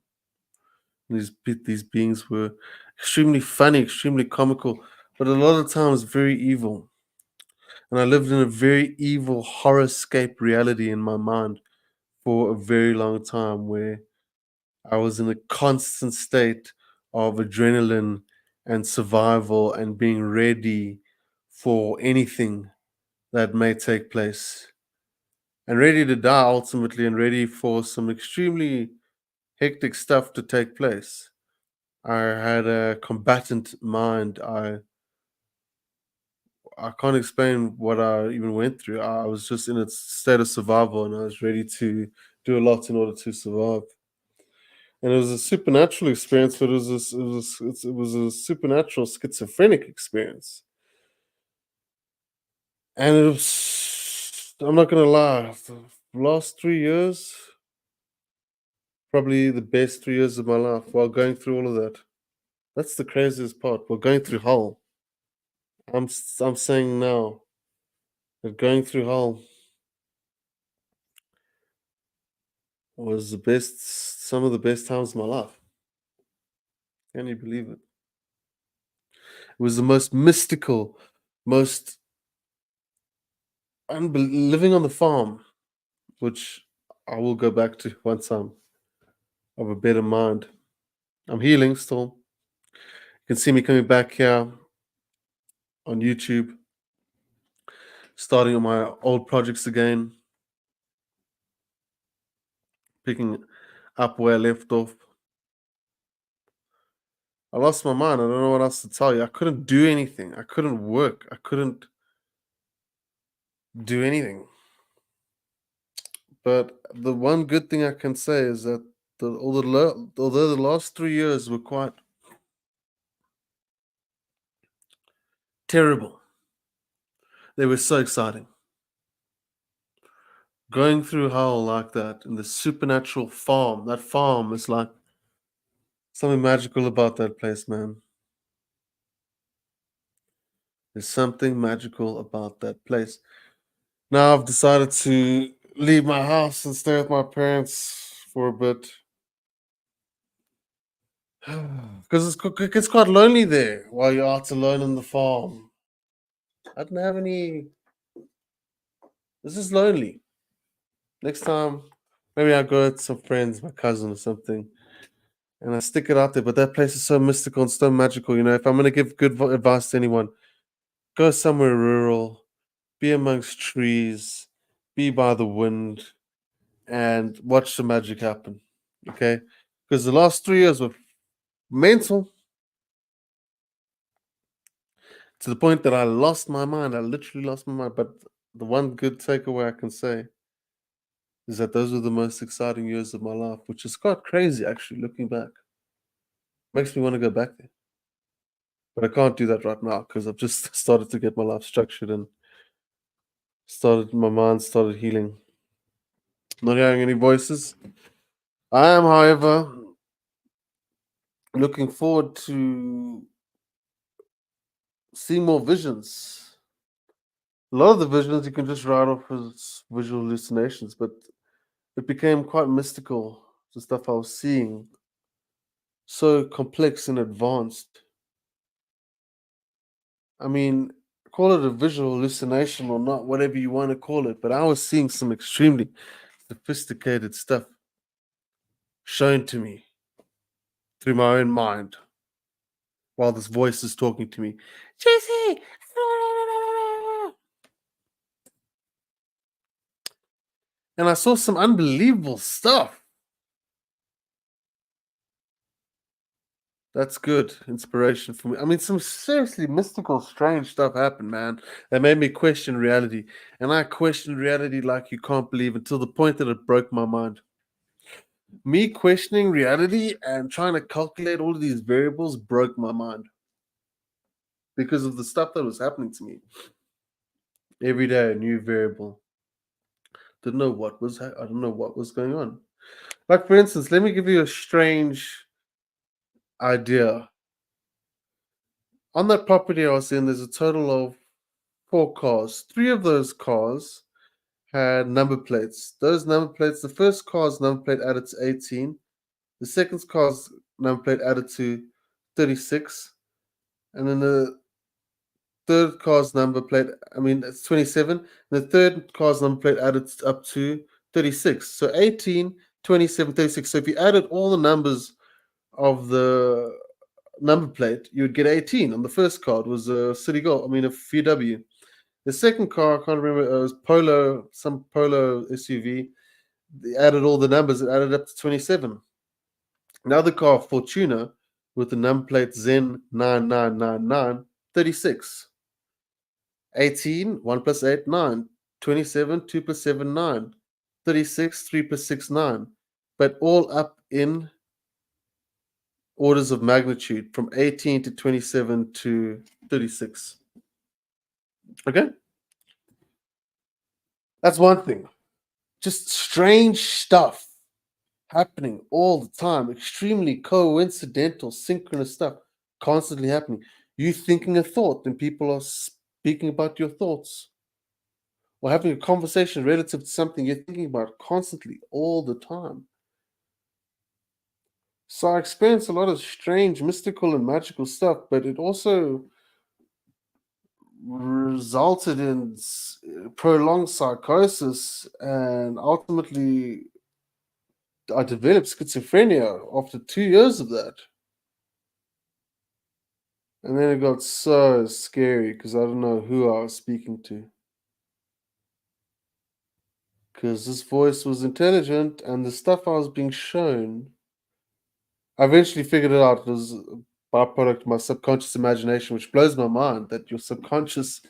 [SPEAKER 1] These beings were extremely funny, extremely comical, but a lot of times very evil. And I lived in a very evil horrorscape reality in my mind for a very long time where I was in a constant state of adrenaline and survival and being ready for anything that may take place and ready to die ultimately and ready for some extremely hectic stuff to take place. I had a combatant mind. I can't explain what I even went through. I was just in a state of survival and I was ready to do a lot in order to survive. And it was a supernatural experience, but it was a supernatural schizophrenic experience. And it was, I'm not gonna lie, the last 3 years, probably the best 3 years of my life while going through all of that. That's the craziest part. We're going through hell. I'm saying now that going through hell was the best, some of the best times of my life. Can you believe it? It was the most mystical, most living on the farm, which I will go back to once I'm of a better mind. I'm healing still. You can see me coming back here on YouTube, starting on my old projects again, picking up where I left off. I lost my mind. I don't know what else to tell you. I couldn't do anything. I couldn't work. I couldn't do anything. But the one good thing I can say is that although the last 3 years were quite terrible, they were so exciting. Going through hell like that in the supernatural farm, that farm is like something magical about that place, man. There's something magical about that place. Now I've decided to leave my house and stay with my parents for a bit. Because it gets quite lonely there while you're out alone on the farm. I didn't have any. This is lonely. Next time, maybe I'll go with some friends, my cousin or something, and I stick it out there. But that place is so mystical and so magical. You know, if I'm going to give good advice to anyone, go somewhere rural, be amongst trees, be by the wind, and watch the magic happen. Okay, because the last 3 years were mental to the point that I lost my mind. I literally lost my mind. But the one good takeaway I can say is that those were the most exciting years of my life, which is quite crazy actually looking back. Makes me want to go back there. But I can't do that right now because I've just started to get my life structured and my mind started healing. Not hearing any voices. I am, however, looking forward to seeing more visions. A lot of the visions you can just write off as visual hallucinations, but it became quite mystical, the stuff I was seeing. So complex and advanced. I mean, call it a visual hallucination or not, whatever you want to call it, but I was seeing some extremely sophisticated stuff shown to me through my own mind while this voice is talking to me. Jesse! And I saw some unbelievable stuff. That's good inspiration for me. I mean, some seriously mystical, strange stuff happened, man. That made me question reality. And I questioned reality like you can't believe until the point that it broke my mind. Me questioning reality and trying to calculate all of these variables broke my mind because of the stuff that was happening to me. Every day, a new variable. I don't know what was going on. Like, for instance, let me give you a strange idea. On that property I was in, there's a total of 4 cars. 3 of those cars had number plates. Those number plates, the first car's number plate added to 18, the second car's number plate added to 36, and then the third car's number plate, it's 27, and the third car's number plate added up to 36. So 18, 27, 36. So if you added all the numbers of the number plate, you would get 18 on the first card. Was a City Gold, a VW. The second car, I can't remember, it was some Polo SUV. They added all the numbers, it added up to 27. Another car, Fortuna, with the number plate Zen 9999, 36. 18, 1 plus 8, 9. 27, 2 plus 7, 9. 36, 3 plus 6, 9. But all up in orders of magnitude from 18 to 27 to 36. Okay? That's one thing. Just strange stuff happening all the time. Extremely coincidental, synchronous stuff constantly happening. You thinking a thought, and people are speaking about your thoughts. Or having a conversation relative to something you're thinking about constantly all the time. So I experienced a lot of strange, mystical, and magical stuff, but it also resulted in prolonged psychosis, and ultimately I developed schizophrenia after 2 years of that. And then it got so scary because I don't know who I was speaking to. Because this voice was intelligent and the stuff I was being shown, I eventually figured it out. It was a byproduct of my subconscious imagination, which blows my mind that your subconscious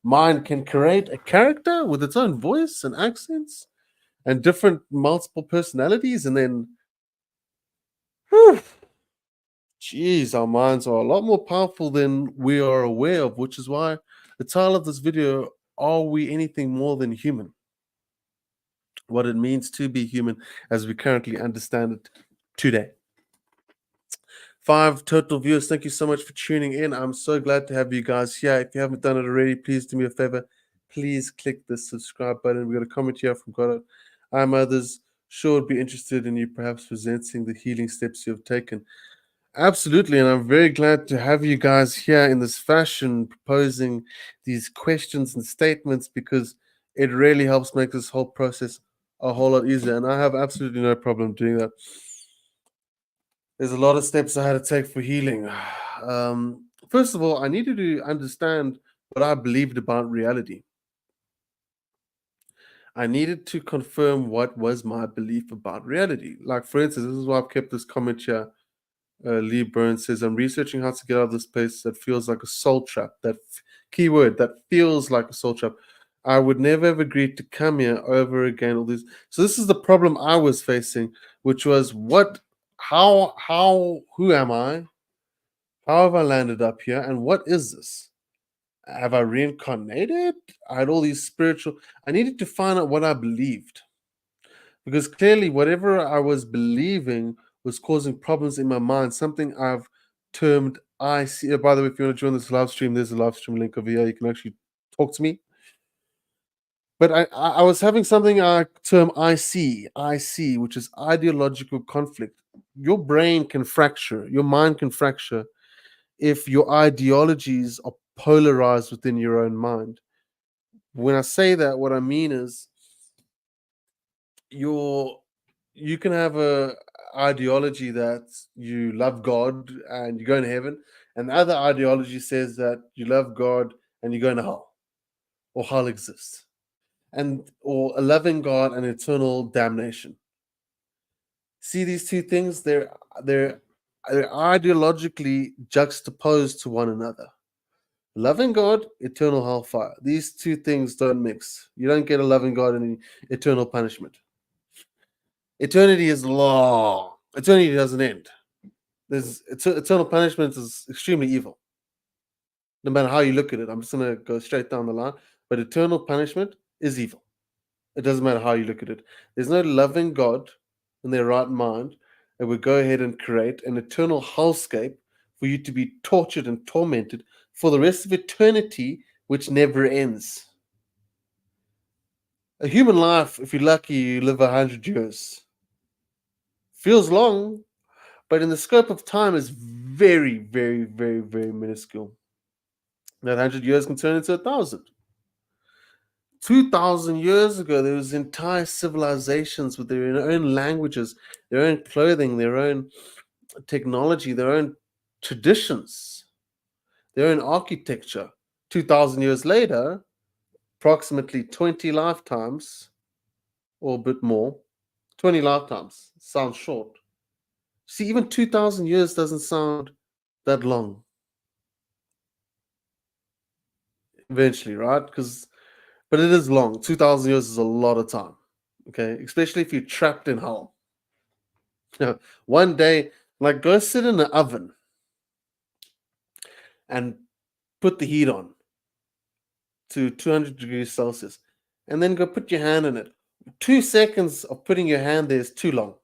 [SPEAKER 1] mind can create a character with its own voice and accents and different multiple personalities. And then, whew, geez, our minds are a lot more powerful than we are aware of, which is why the title of this video, Are We Anything More Than Human? What it means to be human as we currently understand it today. 5 total viewers. Thank you so much for tuning in. I'm so glad to have you guys here. If you haven't done it already, please do me a favor. Please click the subscribe button. We got a comment here from God. I'm others. Sure would be interested in you perhaps presenting the healing steps you have taken. Absolutely, and I'm very glad to have you guys here in this fashion, proposing these questions and statements, because it really helps make this whole process a whole lot easier. And I have absolutely no problem doing that. There's a lot of steps I had to take for healing. First of all, I needed to understand what I believed about reality. I needed to confirm what was my belief about reality. Like, for instance, this is why I've kept this comment here. Lee Burns says, I'm researching how to get out of this place that feels like a soul trap. That keyword, that feels like a soul trap. I would never have agreed to come here over again. All this. So this is the problem I was facing, which was who am I? How have I landed up here? And what is this? Have I reincarnated? I had all these spiritual. I needed to find out what I believed. Because clearly, whatever I was believing was causing problems in my mind, something I've termed I see. By the way, if you want to join this live stream, there's a live stream link over here. You can actually talk to me. But I was having something I term IC, which is ideological conflict. Your brain can fracture, your mind can fracture if your ideologies are polarized within your own mind. When I say that, what I mean is you can have a ideology that you love God and you're going to heaven, and the other ideology says that you love God and you're going to hell, or hell exists, and or a loving God and eternal damnation. See these two things? They're ideologically juxtaposed to one another. Loving God, eternal hellfire. These two things don't mix. You don't get a loving God and eternal punishment. Eternity is long. Eternity doesn't end. There's eternal punishment is extremely evil. No matter how you look at it, I'm just gonna go straight down the line. But eternal punishment is evil. It doesn't matter how you look at it. There's no loving God in their right mind that would go ahead and create an eternal hellscape for you to be tortured and tormented for the rest of eternity, which never ends. A human life, if you're lucky, you live 100 years. Feels long, but in the scope of time is very, very, very, very minuscule. That 100 years can turn into 1,000. 2,000 years ago, there was entire civilizations with their own languages, their own clothing, their own technology, their own traditions, their own architecture. 2,000 years later, approximately 20 lifetimes, or a bit more, 20 lifetimes sounds short. See, even 2,000 years doesn't sound that long. Eventually, right? But it is long. 2,000 years is a lot of time. Okay, especially if you're trapped in hell. One day, like, go sit in an oven and put the heat on to 200 degrees Celsius, and then go put your hand in it. 2 seconds of putting your hand there is too long.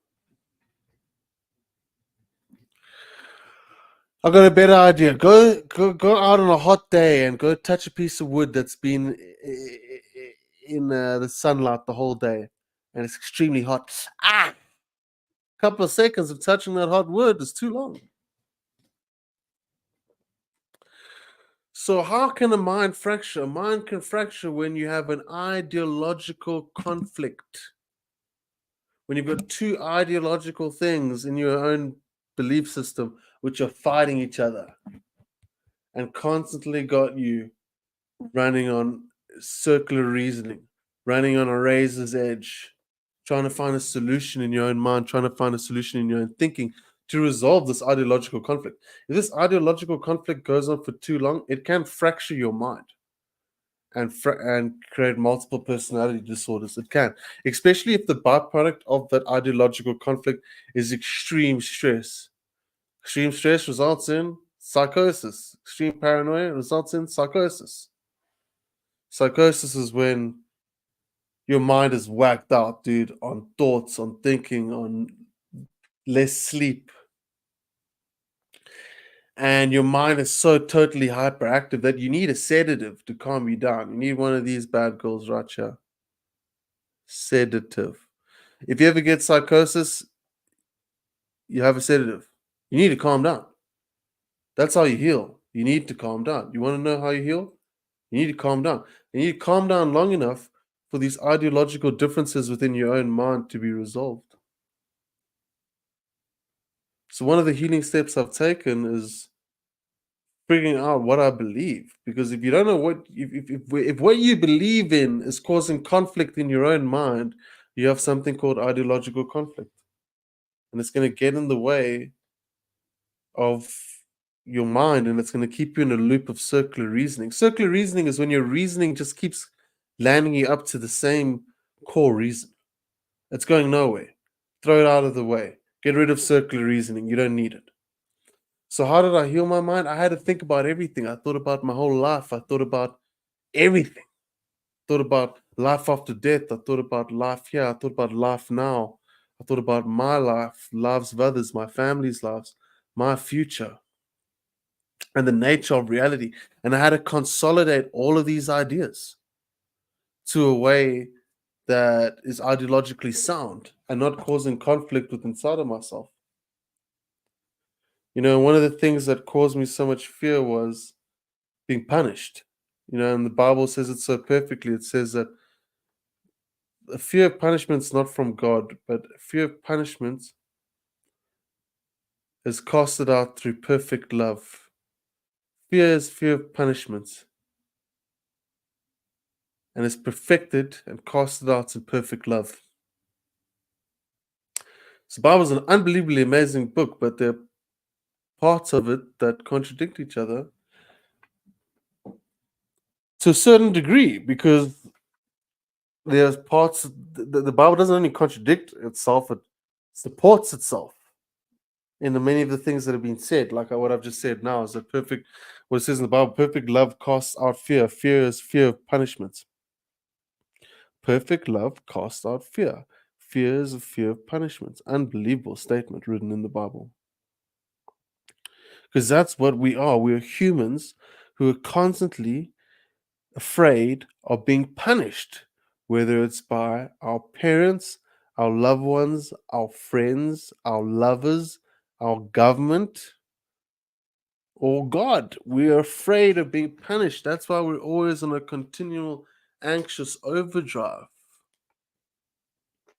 [SPEAKER 1] I've got a better idea. Go out on a hot day and go touch a piece of wood that's been in the sunlight the whole day, and it's extremely hot. A couple of seconds of touching that hot wood is too long. So how can a mind fracture? A mind can fracture when you have an ideological conflict. When you've got two ideological things in your own belief system which are fighting each other and constantly got you running on circular reasoning, running on a razor's edge, trying to find a solution in your own mind, trying to find a solution in your own thinking to resolve this ideological conflict. If this ideological conflict goes on for too long, it can fracture your mind and create multiple personality disorders. It can, especially if the byproduct of that ideological conflict is extreme stress. Extreme stress results in psychosis. Extreme paranoia results in psychosis. Psychosis is when your mind is whacked out, dude, on thoughts, on thinking, on less sleep. And your mind is so totally hyperactive that you need a sedative to calm you down. You need one of these bad girls right here. Sedative. If you ever get psychosis, you have a sedative. You need to calm down. That's how you heal. You need to calm down. You want to know how you heal? You need to calm down. You need to calm down long enough for these ideological differences within your own mind to be resolved. So one of the healing steps I've taken is figuring out what I believe. Because if you don't know what if what you believe in is causing conflict in your own mind, you have something called ideological conflict, and it's going to get in the way of your mind, and it's going to keep you in a loop of circular reasoning. Circular reasoning is when your reasoning just keeps landing you up to the same core reason. It's going nowhere. Throw it out of the way. Get rid of circular reasoning. You don't need it. So how did I heal my mind? I had to think about everything. I thought about my whole life. I thought about everything. I thought about life after death. I thought about life here. I thought about life now. I thought about my life, lives of others, my family's lives, my future, and the nature of reality. And I had to consolidate all of these ideas to a way that is ideologically sound and not causing conflict with inside of myself. One of the things that caused me so much fear was being punished. And the Bible says it so perfectly. It says that a fear of punishment is not from God, but a fear of punishment is casted out through perfect love. Fear is fear of punishment and is perfected and casted out in perfect love. So the Bible is an unbelievably amazing book, but there are parts of it that contradict each other to a certain degree, because there's parts the Bible doesn't only contradict itself, it supports itself in the many of the things that have been said. Like what I've just said now is that what it says in the Bible, perfect love casts out fear. Fear is fear of punishment. Perfect love casts out fear. Fear is a fear of punishment. Unbelievable statement written in the Bible. Because that's what we are. We are humans who are constantly afraid of being punished, whether it's by our parents, our loved ones, our friends, our lovers, our government, or God. We are afraid of being punished. That's why we're always on a continual anxious overdrive.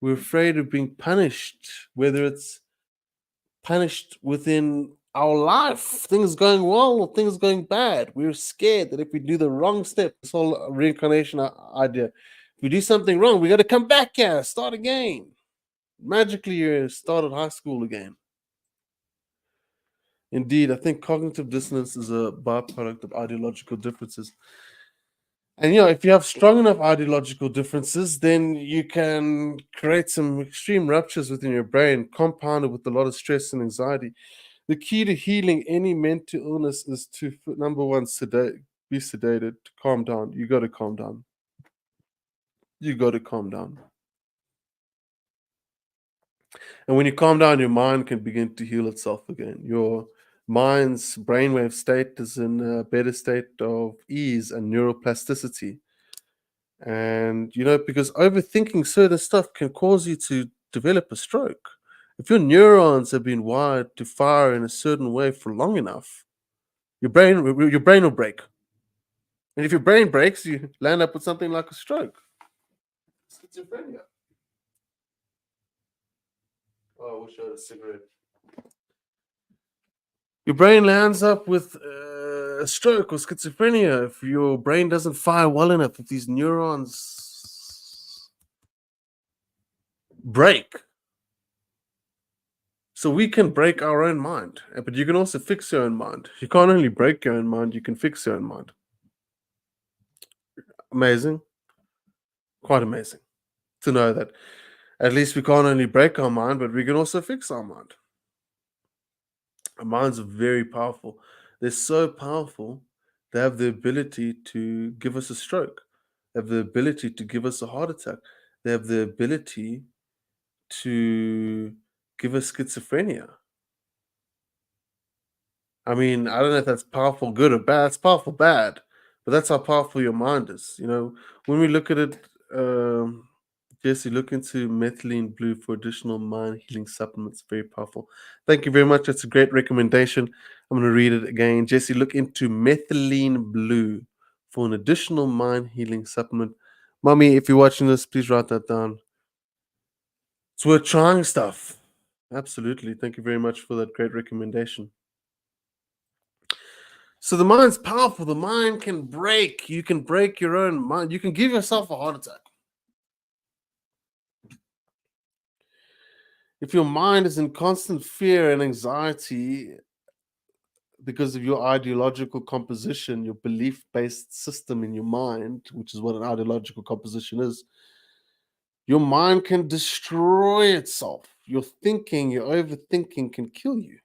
[SPEAKER 1] We're afraid of being punished, whether it's punished within our life, things going well or things going bad. We're scared that if we do the wrong step, this whole reincarnation idea, if we do something wrong, we got to come back here, start again. Magically, you start at high school again. Indeed, I think cognitive dissonance is a byproduct of ideological differences. And if you have strong enough ideological differences, then you can create some extreme ruptures within your brain, compounded with a lot of stress and anxiety. The key to healing any mental illness is to, number one, be sedated, to calm down. You got to calm down. You got to calm down. And when you calm down, your mind can begin to heal itself again. Your mind's brainwave state is in a better state of ease and neuroplasticity. And, because overthinking certain stuff can cause you to develop a stroke. If your neurons have been wired to fire in a certain way for long enough, your brain will break. And if your brain breaks, you land up with something like a stroke. Schizophrenia. Oh, I wish I had a cigarette. Your brain lands up with a stroke or schizophrenia if your brain doesn't fire well enough, if these neurons break. So we can break our own mind, but you can also fix your own mind. You can't only break your own mind, you can fix your own mind. Amazing. Quite amazing to know that at least we can't only break our mind, but we can also fix our mind. Our minds are very powerful. They're so powerful, they have the ability to give us a stroke. They have the ability to give us a heart attack. They have the ability to give us schizophrenia. I mean, I don't know if that's powerful good or bad. It's powerful bad, but that's how powerful your mind is. When we look at it, Jesse, look into methylene blue for additional mind healing supplements. Very powerful. Thank you very much. That's a great recommendation. I'm going to read it again. Jesse, look into methylene blue for an additional mind healing supplement. Mommy, if you're watching this, please write that down. It's worth trying stuff. Absolutely. Thank you very much for that great recommendation. So the mind's powerful. The mind can break. You can break your own mind. You can give yourself a heart attack. If your mind is in constant fear and anxiety because of your ideological composition, your belief-based system in your mind, which is what an ideological composition is, your mind can destroy itself. Your thinking, your overthinking can kill you.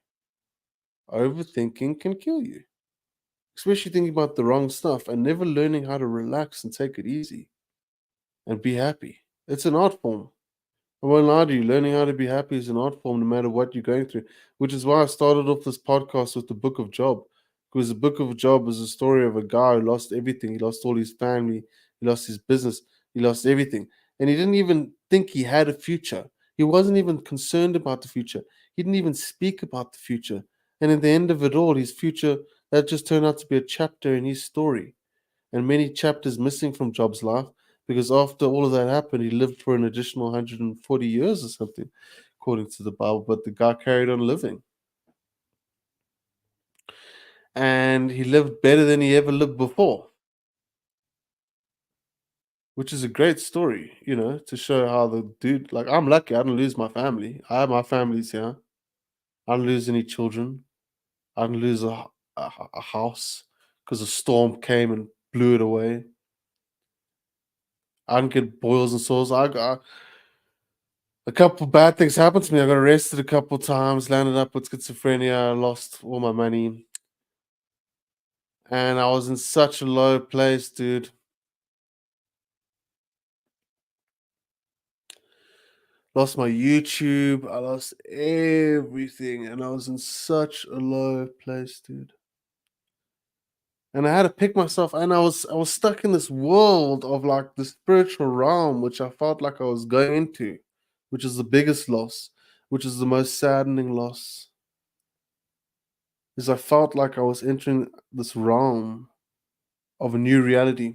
[SPEAKER 1] Overthinking can kill you, especially thinking about the wrong stuff and never learning how to relax and take it easy and be happy. It's an art form. I won't lie to you, learning how to be happy is an art form no matter what you're going through, which is why I started off this podcast with the Book of Job. Because the Book of Job is a story of a guy who lost everything. He lost all his family, he lost his business, he lost everything. And he didn't even think he had a future. He wasn't even concerned about the future. He didn't even speak about the future. And at the end of it all, his future, that just turned out to be a chapter in his story. And many chapters missing from Job's life because after all of that happened, he lived for an additional 140 years or something, according to the Bible. But the guy carried on living. And he lived better than he ever lived before, which is a great story, to show how the dude, like, I'm lucky. I didn't lose my family. I have my family's here. I didn't lose any children. I didn't lose a house because a storm came and blew it away. I didn't get boils and sores. I got a couple bad things happened to me. I got arrested a couple times, landed up with schizophrenia, lost all my money. And I was in such a low place, dude. Lost my YouTube. I lost everything. And I was in such a low place, dude. And I had to pick myself, and I was stuck in this world of like the spiritual realm, which I felt like I was going into, which is the biggest loss, which is the most saddening loss. Is I felt like I was entering this realm of a new reality.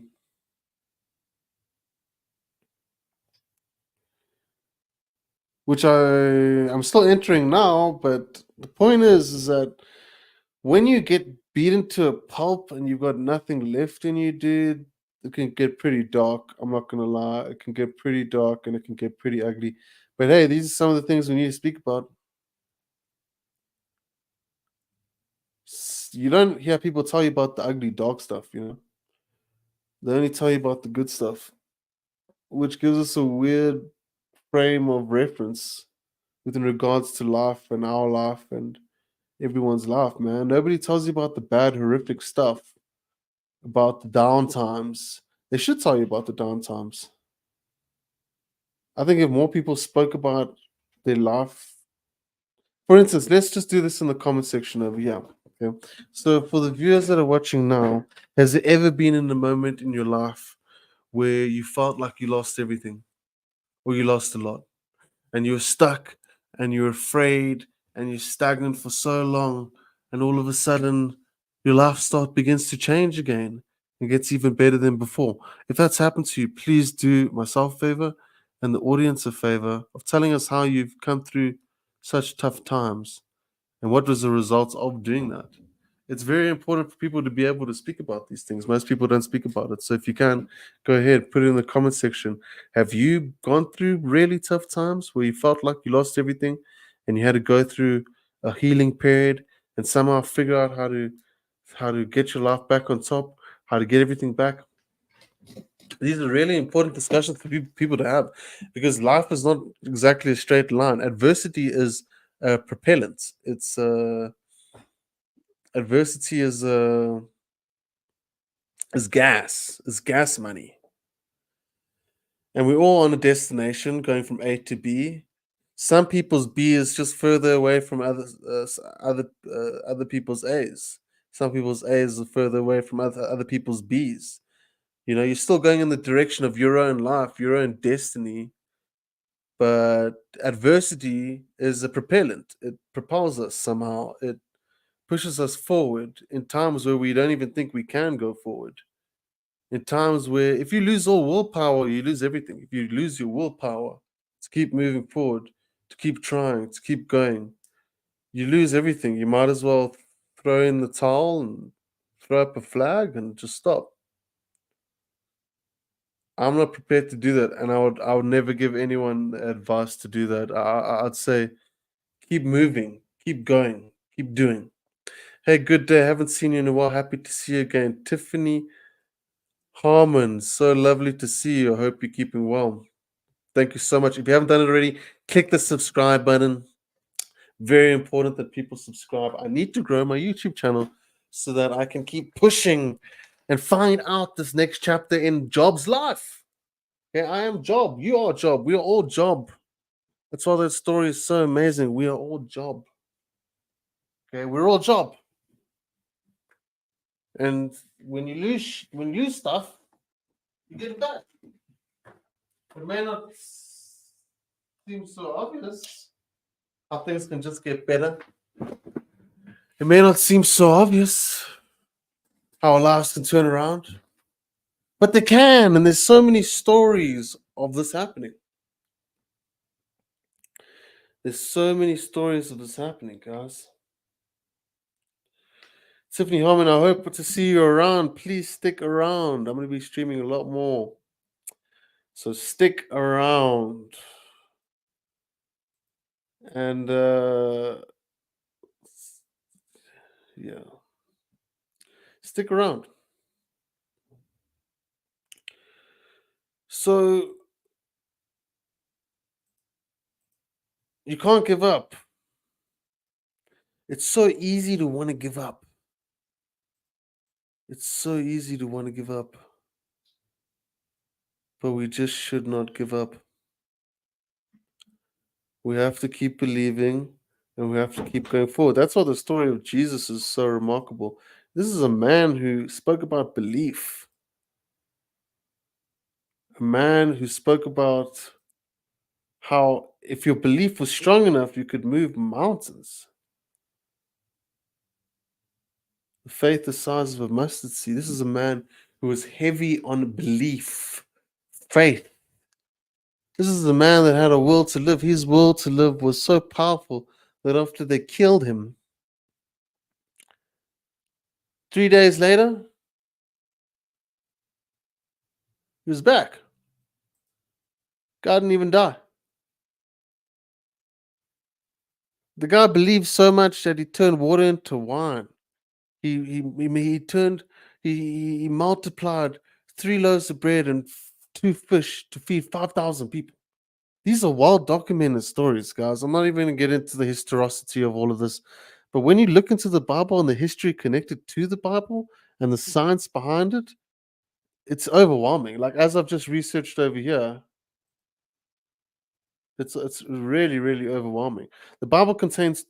[SPEAKER 1] Which I'm still entering now, but the point is that when you get beaten to a pulp and you've got nothing left in you, dude, it can get pretty dark. I'm not gonna lie, it can get pretty dark and it can get pretty ugly. But hey, these are some of the things we need to speak about. You don't hear people tell you about the ugly, dark stuff, They only tell you about the good stuff, which gives us a weird frame of reference within regards to life and our life and everyone's life, man. Nobody tells you about the bad, horrific stuff, about the down times. They should tell you about the down times. I think if more people spoke about their life, for instance, let's just do this in the comment section over here. Okay. So for the viewers that are watching now, has there ever been in a moment in your life where you felt like you lost everything or you lost a lot and you're stuck and you're afraid and you're stagnant for so long and all of a sudden your begins to change again and gets even better than before? If that's happened to you, please do myself a favor and the audience a favor of telling us how you've come through such tough times and what was the results of doing that. It's very important for people to be able to speak about these things. Most people don't speak about it. So if you can, go ahead, put it in the comment section. Have you gone through really tough times where you felt like you lost everything and you had to go through a healing period and somehow figure out how to get your life back on top, how to get everything back? These are really important discussions for people to have because life is not exactly a straight line. Adversity is a propellant. It's adversity is gas, is gas money. And we're all on a destination going from A to B. Some people's B is just further away from other people's A's. Some people's A's are further away from other people's B's. You're still going in the direction of your own life, your own destiny. But adversity is a propellant. It propels us somehow. It pushes us forward in times where we don't even think we can go forward. In times where if you lose all willpower, you lose everything. If you lose your willpower to keep moving forward, to keep trying, to keep going, you lose everything. You might as well throw in the towel and throw up a flag and just stop. I'm not prepared to do that, and I would never give anyone advice to do that. I'd say keep moving, keep going, keep doing. Hey, good day. Haven't seen you in a while. Happy to see you again. Tiffany Harmon, so lovely to see you. I hope you're keeping well. Thank you so much. If you haven't done it already, click the subscribe button. Very important that people subscribe. I need to grow my YouTube channel so that I can keep pushing and find out this next chapter in Job's life. Okay, I am Job. You are Job. We are all Job. That's why that story is so amazing. We are all Job. Okay, we're all Job. And when you lose stuff, you get it back. It may not seem so obvious how things can just get better. It may not seem so obvious how our lives can turn around, but they can, and there's so many stories of this happening. There's so many stories of this happening, guys. Tiffany Harmon, I hope to see you around. Please stick around. I'm going to be streaming a lot more. So stick around. And yeah. Stick around. So you can't give up. It's so easy to want to give up. It's so easy to want to give up. But we just should not give up. We have to keep believing and we have to keep going forward. That's why the story of Jesus is so remarkable. This is a man who spoke about belief, a man who spoke about how if your belief was strong enough, you could move mountains. The faith the size of a mustard seed. This is a man who was heavy on belief, faith. This is a man that had a will to live. His will to live was so powerful that after they killed him, 3 days later, he was back. God didn't even die. The guy believed so much that he turned water into wine. He multiplied 3 loaves of bread and 2 fish to feed 5,000 people. These are well documented stories, guys. I'm not even going to get into the historicity of all of this. But when you look into the Bible and the history connected to the Bible and the science behind it, it's overwhelming. Like as I've just researched over here, it's really, really overwhelming. The Bible contains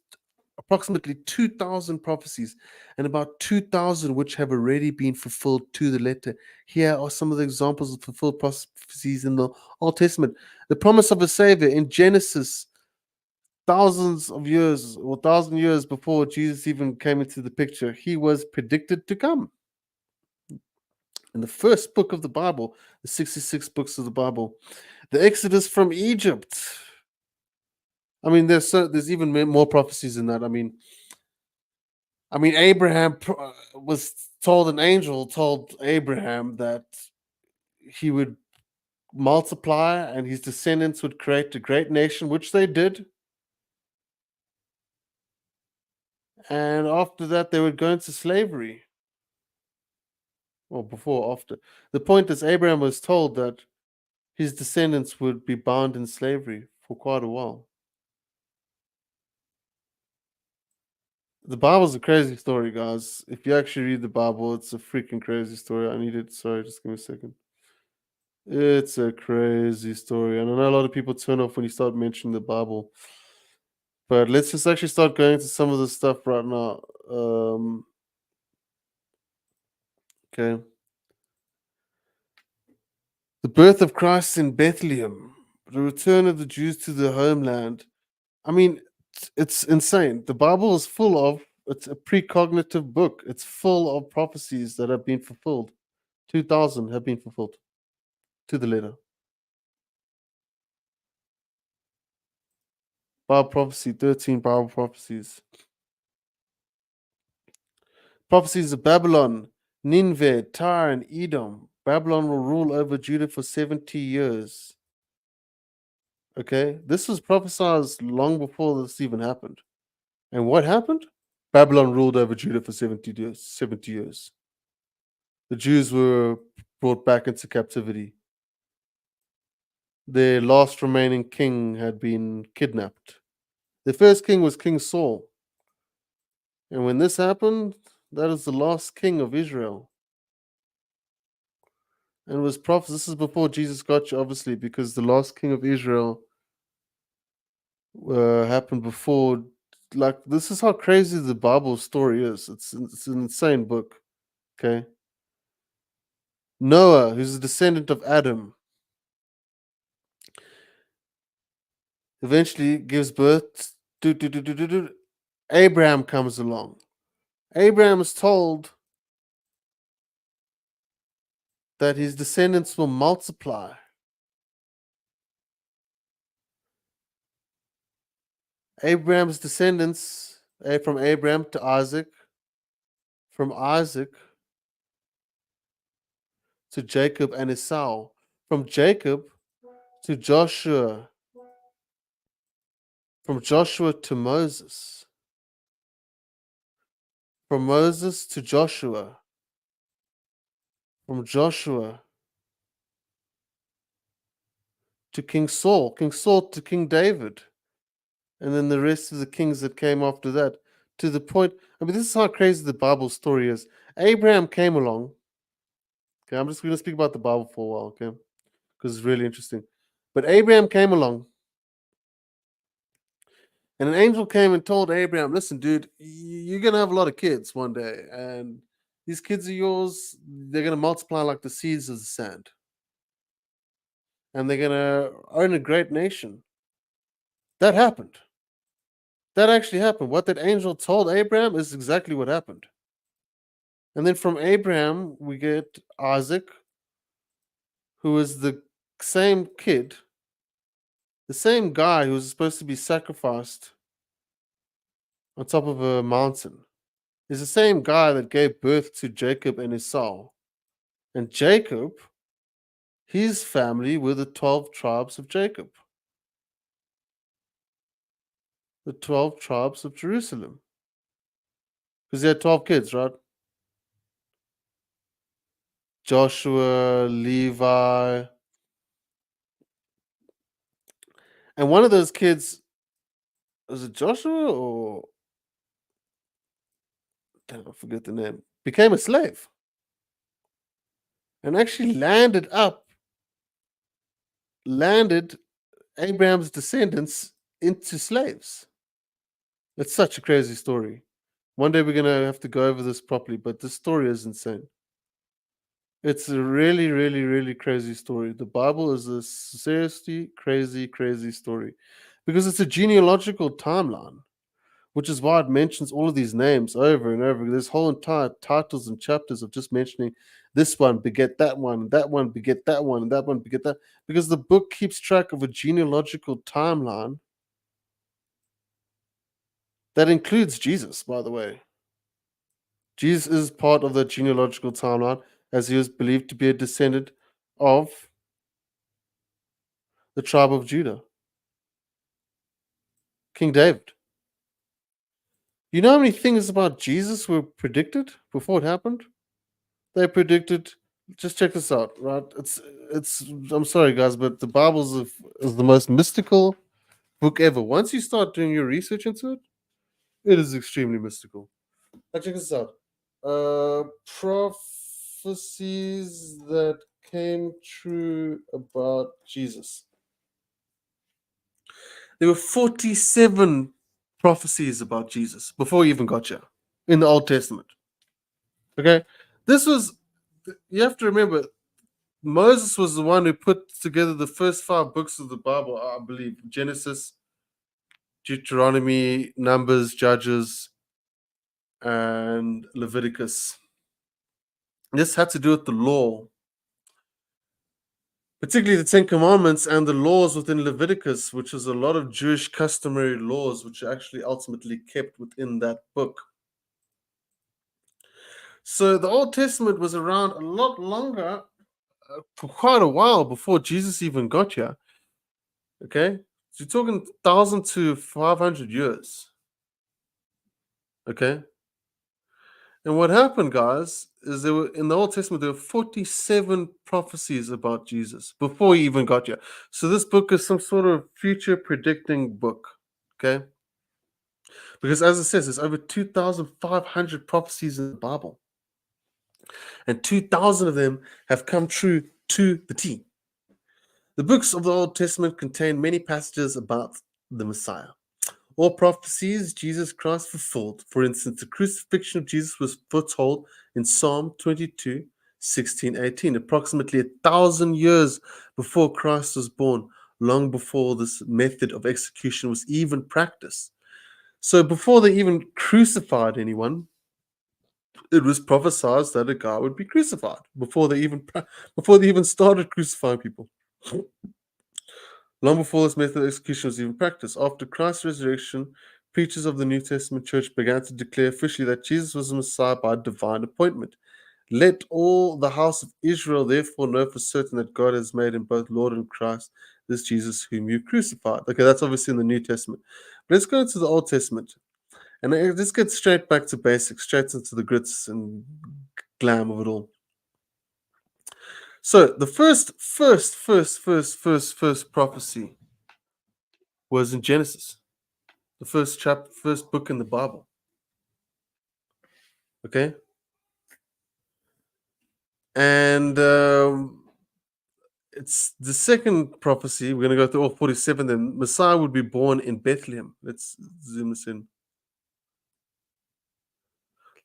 [SPEAKER 1] approximately 2,000 prophecies and about 2,000 which have already been fulfilled to the letter. Here are some of the examples of fulfilled prophecies in the Old Testament. The promise of a Savior in Genesis, thousands of years or 1,000 years before Jesus even came into the picture, he was predicted to come. In the first book of the Bible, the 66 books of the Bible, the Exodus from Egypt. I mean, there's even more prophecies in that. I mean, Abraham was told, an angel told Abraham that he would multiply and his descendants would create a great nation, which they did. And after that, they would go into slavery. Well, before, after. The point is, Abraham was told that his descendants would be bound in slavery for quite a while. The Bible's a crazy story, guys. If you actually read the Bible, it's a freaking crazy story. I need it. Sorry, just give me a second. It's a crazy story. And I know a lot of people turn off when you start mentioning the Bible. But let's just actually start going into some of the stuff right now. Okay. The birth of Christ in Bethlehem, the return of the Jews to their homeland. I mean, it's insane. The Bible is full of, it's a precognitive book. It's full of prophecies that have been fulfilled. 2,000 have been fulfilled to the letter. Bible prophecy, 13 Bible prophecies. Prophecies of Babylon, Nineveh, Tyre, and Edom. Babylon will rule over Judah for 70 years. Okay, this was prophesied long before this even happened. And what happened? Babylon ruled over Judah for 70 years. 70 years. The Jews were brought back into captivity. Their last remaining king had been kidnapped. The first king was King Saul. And when this happened, that is the last king of Israel. And was this is before Jesus got you, obviously, because the last king of Israel happened before. Like, this is how crazy the Bible story is. It's an insane book. Okay. Noah, who's a descendant of Adam, eventually gives birth to Abraham comes along. Abraham is told that his descendants will multiply. Abraham's descendants, from Abraham to Isaac, from Isaac to Jacob and Esau, from Jacob to Joshua, from Joshua to Moses, from Moses to Joshua, from Joshua to King Saul to King David, and then the rest of the kings that came after that, to the point. I mean, this is how crazy the Bible story is. Abraham came along. Okay, I'm just going to speak about the Bible for a while, okay, because it's really interesting. But Abraham came along, and an angel came and told Abraham, listen, dude, you're going to have a lot of kids one day, and these kids are yours. They're going to multiply like the seeds of the sand, and they're going to own a great nation. That happened. That actually happened. What that angel told Abraham is exactly what happened. And then from Abraham, we get Isaac, who is the same kid, the same guy who was supposed to be sacrificed on top of a mountain, is the same guy that gave birth to Jacob and Esau. And Jacob, his family were the 12 tribes of Jacob, the 12 tribes of Jerusalem. Because he had 12 kids, right? Joshua, Levi. And one of those kids, was it Joshua or I forget the name, became a slave and actually landed Abraham's descendants into slaves. It's such a crazy story. One day we're going to have to go over this properly, but this story is insane. It's a really, really, really crazy story. The Bible is a seriously crazy, crazy story because it's a genealogical timeline, which is why it mentions all of these names over and over. There's whole entire titles and chapters of just mentioning this one beget that one beget that one, and that one beget that, because the book keeps track of a genealogical timeline that includes Jesus, by the way. Jesus is part of the genealogical timeline, as he was believed to be a descendant of the tribe of Judah, King David. You know how many things about Jesus were predicted before it happened? They predicted. Just check this out, right? It's. I'm sorry, guys, but the Bible is the most mystical book ever. Once you start doing your research into it, it is extremely mystical. Now check this out. Prophecies that came true about Jesus. There were 47 prophecies about Jesus before he even got here in the Old Testament. Okay, this was. You have to remember, Moses was the one who put together the first 5 books of the Bible, I believe. Genesis, Deuteronomy, Numbers, Judges, and Leviticus. This had to do with the law, particularly the 10 Commandments and the laws within Leviticus, which is a lot of Jewish customary laws, which are actually ultimately kept within that book. So the Old Testament was around a lot longer, for quite a while before Jesus even got here. Okay, so you're talking 1,000 to 500 years. Okay, and what happened, guys, is there were in the Old Testament there were 47 prophecies about Jesus before he even got here. So this book is some sort of future predicting book. Okay, because as it says, there's over 2,500 prophecies in the Bible, and 2,000 of them have come true to the T. The books of the Old Testament contain many passages about the Messiah. All prophecies Jesus Christ fulfilled. For instance, the crucifixion of Jesus was foretold in Psalm 22, 16, 18, approximately 1,000 years before Christ was born, long before this method of execution was even practiced. So before they even crucified anyone, it was prophesied that a guy would be crucified before they even started crucifying people. Long before this method of execution was even practiced, after Christ's resurrection, preachers of the New Testament church began to declare officially that Jesus was the Messiah by divine appointment. Let all the house of Israel therefore know for certain that God has made him both Lord and Christ, this Jesus whom you crucified. Okay, that's obviously in the New Testament. But let's go into the Old Testament. And let's get straight back to basics, straight into the grits and glam of it all. So the first prophecy was in Genesis, the first chapter, first book in the Bible. Okay, and it's the second prophecy. We're going to go through all 47. Then Messiah would be born in Bethlehem. Let's zoom this in.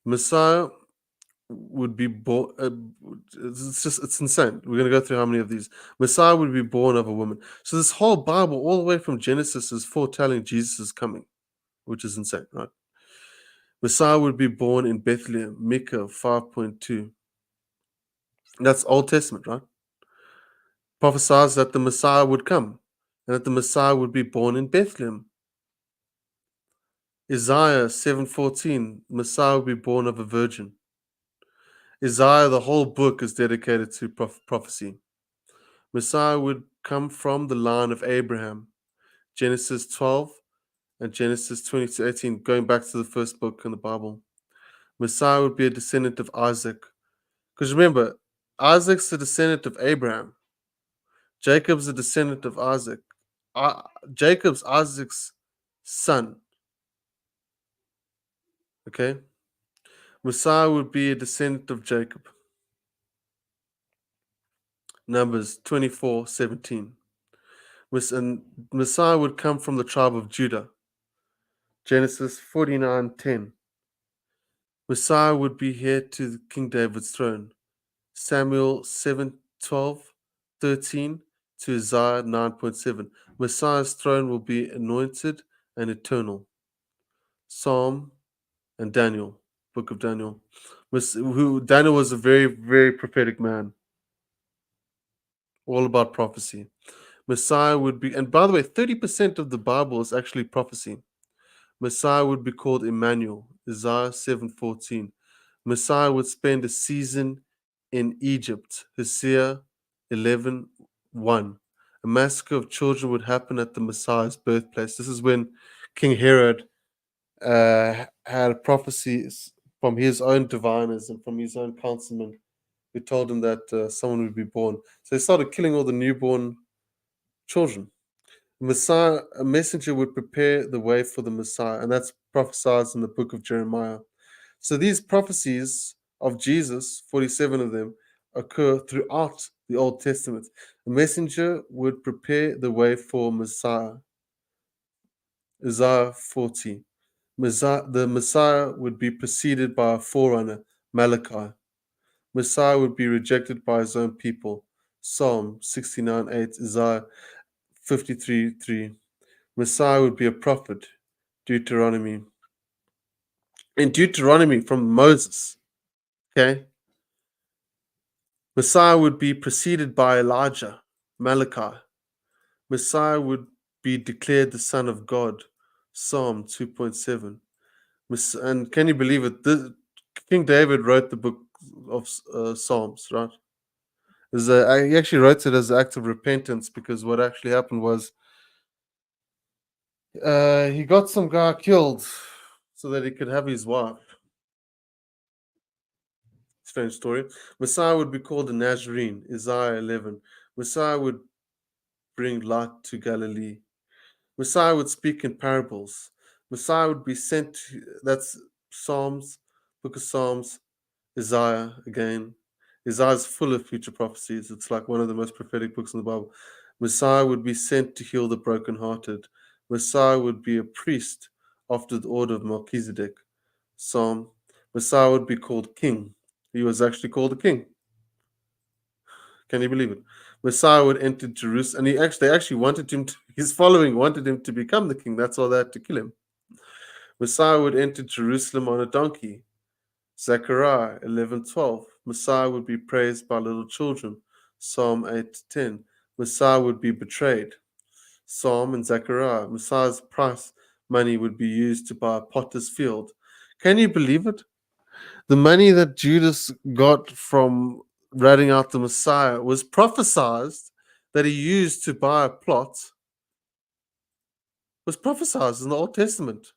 [SPEAKER 1] Messiah would be born. It's insane. We're going to go through how many of these. Messiah would be born of a woman. So this whole Bible, all the way from Genesis, is foretelling Jesus is coming, which is insane, right? Messiah would be born in Bethlehem. Micah 5.2. That's Old Testament, right? Prophesies that the Messiah would come and that the Messiah would be born in Bethlehem. Isaiah 7:14, Messiah will be born of a virgin. Isaiah, the whole book is dedicated to prophecy. Messiah would come from the line of Abraham. Genesis 12 and Genesis 22:18, going back to the first book in the Bible. Messiah would be a descendant of Isaac. Because remember, Isaac's a descendant of Abraham. Jacob's a descendant of Isaac. Jacob's Isaac's son. Okay? Messiah would be a descendant of Jacob. Numbers 24:17. And Messiah would come from the tribe of Judah. Genesis 49:10. Messiah would be heir to King David's throne. Samuel 7:12-13 to Isaiah 9.7. Messiah's throne will be anointed and eternal. Psalm and Daniel, book of Daniel. Daniel was a very, very prophetic man. All about prophecy. Messiah would be, and by the way, 30% of the Bible is actually prophecy. Messiah would be called Emmanuel, Isaiah 7:14. Messiah would spend a season in Egypt, Hosea 11:1. A massacre of children would happen at the Messiah's birthplace. This is when King Herod had prophecies from his own diviners and from his own councilmen who told him that someone would be born. So they started killing all the newborn children. Messiah, a messenger would prepare the way for the Messiah, and that's prophesied in the book of Jeremiah. So these prophecies of Jesus, 47 of them, occur throughout the Old Testament. A messenger would prepare the way for Messiah. Isaiah 40. The Messiah would be preceded by a forerunner, Malachi. Messiah would be rejected by his own people. Psalm 69:8, Isaiah 53:3. Messiah would be a prophet. Deuteronomy. In Deuteronomy from Moses, okay? Messiah would be preceded by Elijah, Malachi. Messiah would be declared the Son of God, Psalm 2.7. And can you believe it? King David wrote the book of Psalms, right? He actually wrote it as an act of repentance because what actually happened was he got some guy killed so that he could have his wife. Strange story. Messiah would be called a Nazarene, Isaiah 11. Messiah would bring light to Galilee. Messiah would speak in parables. Messiah would be sent to, that's Psalms, book of Psalms, Isaiah again. Isaiah is full of future prophecies. It's like one of the most prophetic books in the Bible. Messiah would be sent to heal the brokenhearted. Messiah would be a priest after the order of Melchizedek. Psalm. Messiah would be called king. He was actually called a king. Can you believe it? Messiah would enter Jerusalem, and they actually wanted him to, his following wanted him to become the king. That's why they had to kill him. Messiah would enter Jerusalem on a donkey. Zechariah 11:12. Messiah would be praised by little children. Psalm 8:10. Messiah would be betrayed. Psalm and Zechariah. Messiah's price money would be used to buy a potter's field. Can you believe it? The money that Judas got from ratting out the Messiah was prophesied that he used to buy a plot, was prophesied in the Old Testament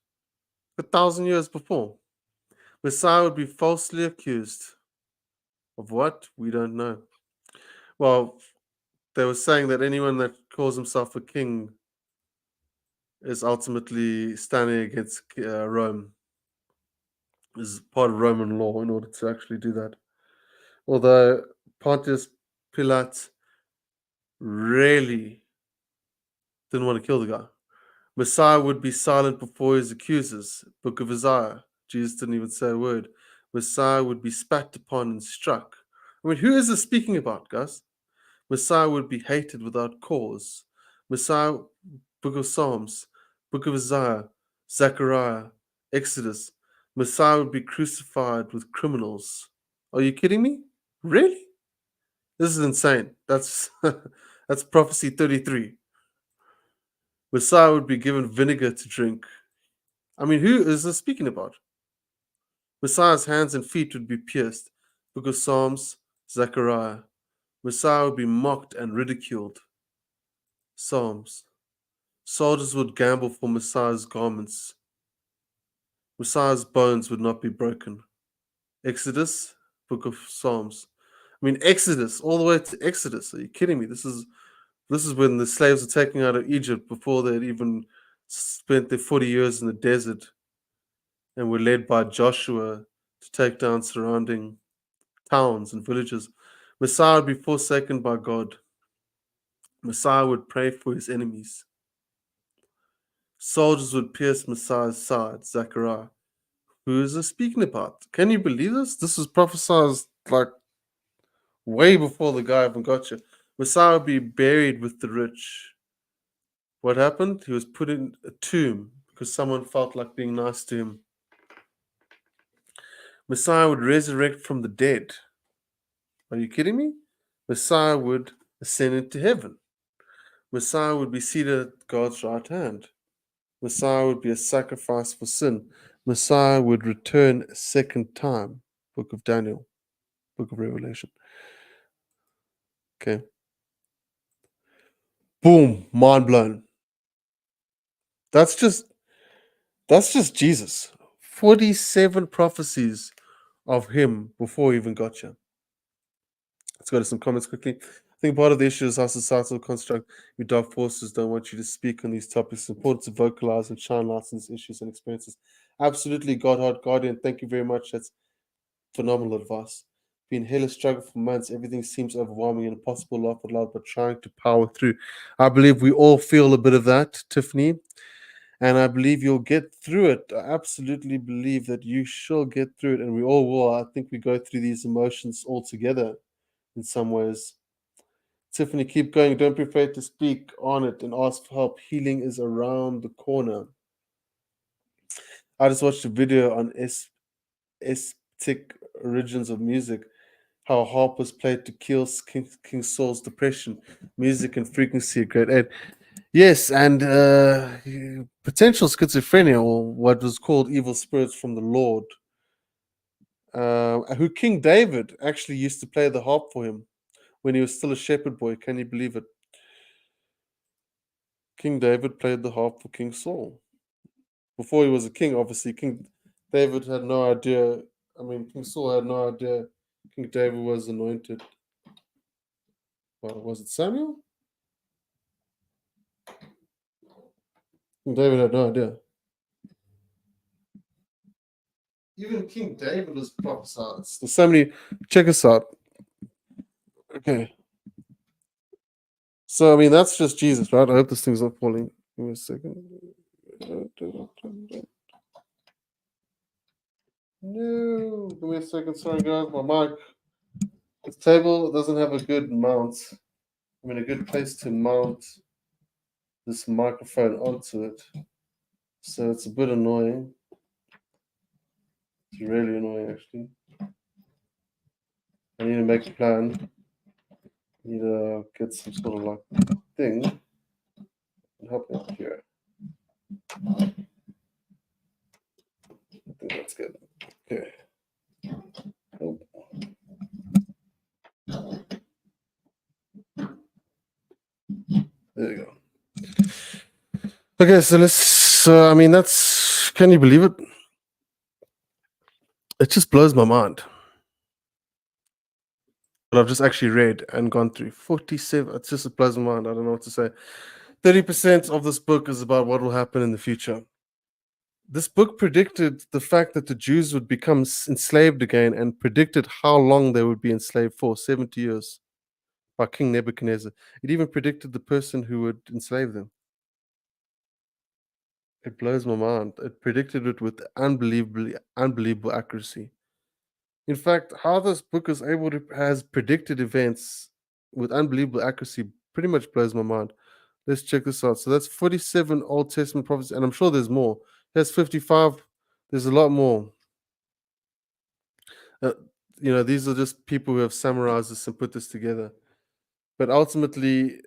[SPEAKER 1] 1,000 years before. Messiah would be falsely accused of what? We don't know. Well, they were saying that anyone that calls himself a king is ultimately standing against Rome, is part of Roman law in order to actually do that. Although Pontius Pilate really didn't want to kill the guy. Messiah would be silent before his accusers. Book of Isaiah. Jesus didn't even say a word. Messiah would be spat upon and struck. I mean, who is this speaking about, guys? Messiah would be hated without cause. Messiah, Book of Psalms, Book of Isaiah, Zechariah, Exodus. Messiah would be crucified with criminals. Are you kidding me? Really? This is insane. That's that's prophecy 33. Messiah would be given vinegar to drink. I mean, who is this speaking about? Messiah's hands and feet would be pierced. Book of Psalms, Zechariah. Messiah would be mocked and ridiculed. Psalms. Soldiers would gamble for Messiah's garments. Messiah's bones would not be broken. Exodus, Book of Psalms. I mean, Exodus, all the way to Exodus. Are you kidding me? This is when the slaves were taken out of Egypt before they had even spent their 40 years in the desert and were led by Joshua to take down surrounding towns and villages. Messiah would be forsaken by God. Messiah would pray for his enemies. Soldiers would pierce Messiah's side, Zechariah. Who is this speaking about? Can you believe this? This was prophesied like way before the guy even got you. Messiah would be buried with the rich. What happened? He was put in a tomb because someone felt like being nice to him. Messiah would resurrect from the dead. Are you kidding me? Messiah would ascend into heaven. Messiah would be seated at God's right hand. Messiah would be a sacrifice for sin. Messiah would return a second time. Book of Daniel, Book of Revelation. Okay. Boom, mind blown. That's just Jesus. 47 prophecies of him before he even got you. Let's go to some comments quickly. I think part of the issue is our societal construct. We dark forces don't want you to speak on these topics. It's important to vocalize and shine lights on these issues and experiences. Absolutely, Godheart Guardian. Thank you very much. That's phenomenal advice. Been hella struggle for months. Everything seems overwhelming and impossible to laugh out loud, but trying to power through. I believe we all feel a bit of that, Tiffany. And I believe you'll get through it. I absolutely believe that you shall get through it, and we all will. I think we go through these emotions all together in some ways. Tiffany, keep going. Don't be afraid to speak on it and ask for help. Healing is around the corner. I just watched a video on Aesthetic Origins of Music, how harp was played to kill King Saul's depression, music and frequency, grade 8. Yes, and potential schizophrenia, or what was called evil spirits from the Lord, who King David actually used to play the harp for him when he was still a shepherd boy. Can you believe it? King David played the harp for King Saul. Before he was a king, obviously, King David had no idea. I mean, King Saul had no idea King David was anointed. Well, was it Samuel? King David had no idea. Even King David was prophesied. There's so many. Check us out. Okay. So, I mean, that's just Jesus, right? I hope this thing's not falling. Give me a second. No, give me a second. Sorry, guys. My mic. This table doesn't have a good mount. I mean, a good place to mount this microphone onto it. So it's a bit annoying. It's really annoying, actually. I need to make a plan. I need to get some sort of like thing and help me out here. I think that's good. Okay. Oh. There you go. Okay, so let's. I mean, that's. Can you believe it? It just blows my mind. But I've just actually read and gone through 47. It just blows my mind. I don't know what to say. 30% of this book is about what will happen in the future. This book predicted the fact that the Jews would become enslaved again and predicted how long they would be enslaved for 70 years by King Nebuchadnezzar. It even predicted the person who would enslave them. It blows my mind. It predicted it with unbelievable accuracy. In fact, how this book is able to has predicted events with unbelievable accuracy pretty much blows my mind. Let's check this out. So that's 47 Old Testament prophecies, and I'm sure there's more. There's 55. There's a lot more. These are just people who have summarized this and put this together. But ultimately,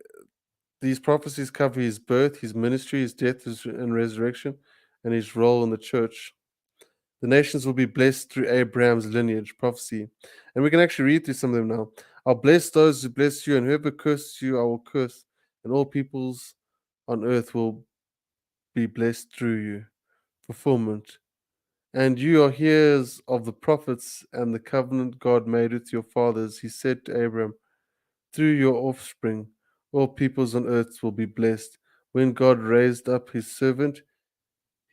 [SPEAKER 1] these prophecies cover his birth, his ministry, his death and resurrection, and his role in the church. The nations will be blessed through Abraham's lineage prophecy. And we can actually read through some of them now. I'll bless those who bless you, and whoever curses you, I will curse, and all peoples on earth will be blessed through you. Fulfillment. And you are hearers of the prophets and the covenant God made with your fathers. He said to Abraham, through your offspring, all peoples on earth will be blessed. When God raised up his servant,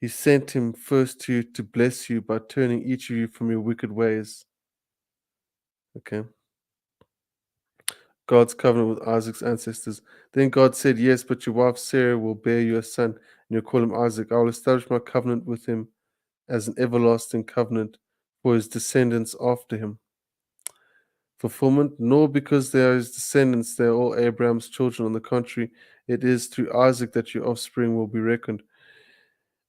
[SPEAKER 1] he sent him first to you to bless you by turning each of you from your wicked ways. Okay. God's covenant with Isaac's ancestors. Then God said, yes, but your wife Sarah will bear you a son, and you'll call him Isaac. I will establish my covenant with him as an everlasting covenant for his descendants after him. Fulfillment, nor because they are his descendants, they are all Abraham's children. On the contrary, it is through Isaac that your offspring will be reckoned.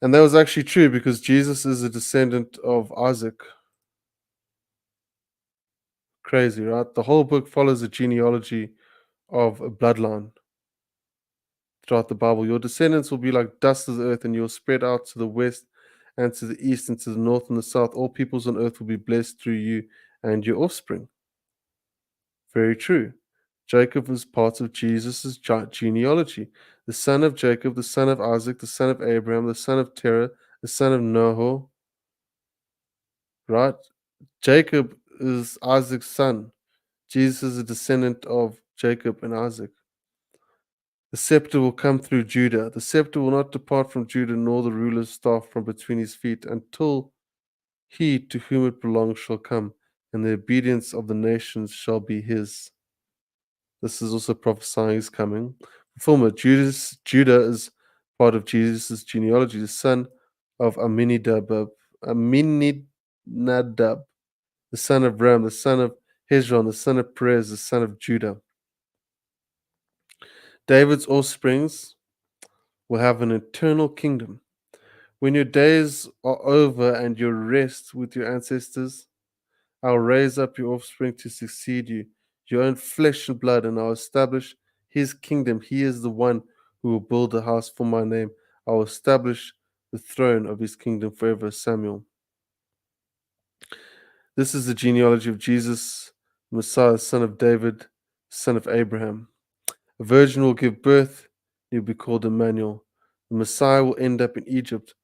[SPEAKER 1] And that was actually true because Jesus is a descendant of Isaac. Crazy, right? The whole book follows a genealogy of a bloodline throughout the Bible. Your descendants will be like dust of the earth, and you'll spread out to the west and to the east and to the north and the south. All peoples on earth will be blessed through you and your offspring. Very true. Jacob was part of Jesus' genealogy. The son of Jacob, the son of Isaac, the son of Abraham, the son of Terah, the son of Nahor. Right? Jacob is Isaac's son. Jesus is a descendant of Jacob and Isaac. The scepter will come through Judah. The scepter will not depart from Judah, nor the ruler's staff from between his feet, until he to whom it belongs shall come, and the obedience of the nations shall be his. This is also prophesying his coming. Fulfillment. Judah is part of Jesus' genealogy, the son of Aminadab, the son of Ram, the son of Hezron, the son of Perez, the son of Judah. David's offsprings will have an eternal kingdom. When your days are over and you rest with your ancestors, I'll raise up your offspring to succeed you, your own flesh and blood, and I'll establish his kingdom. He is the one who will build a house for my name. I will establish the throne of his kingdom forever. Samuel. This is the genealogy of Jesus, Messiah, son of David, son of Abraham. A virgin will give birth, he'll be called Emmanuel. The Messiah will end up in Egypt.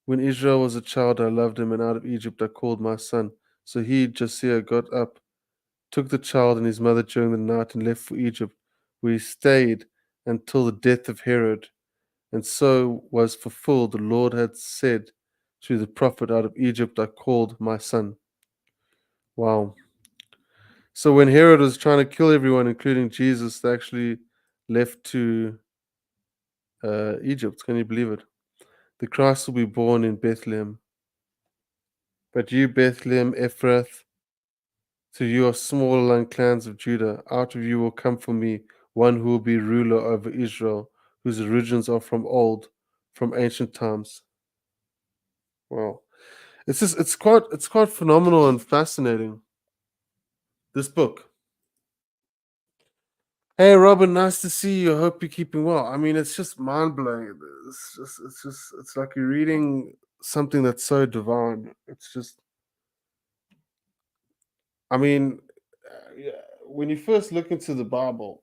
[SPEAKER 1] When Israel was a child, I loved him, and out of Egypt I called my son. So he, Josiah, got up, took the child and his mother during the night, and left for Egypt, where he stayed until the death of Herod. And so was fulfilled the Lord had said through the prophet, out of Egypt I called my son. Wow. So when Herod was trying to kill everyone, including Jesus, they actually left to Egypt. Can you believe it? The Christ will be born in Bethlehem. But you, Bethlehem Ephrath, to you are small among clans of Judah. Out of you will come for me one who will be ruler over Israel, whose origins are from old, from ancient times. Wow. It's quite phenomenal and fascinating. This book. Hey Robin, nice to see you. I hope you're keeping well. I mean, it's just mind blowing. It's like you're reading something that's so divine. It's just, I mean, yeah, when you first look into the Bible,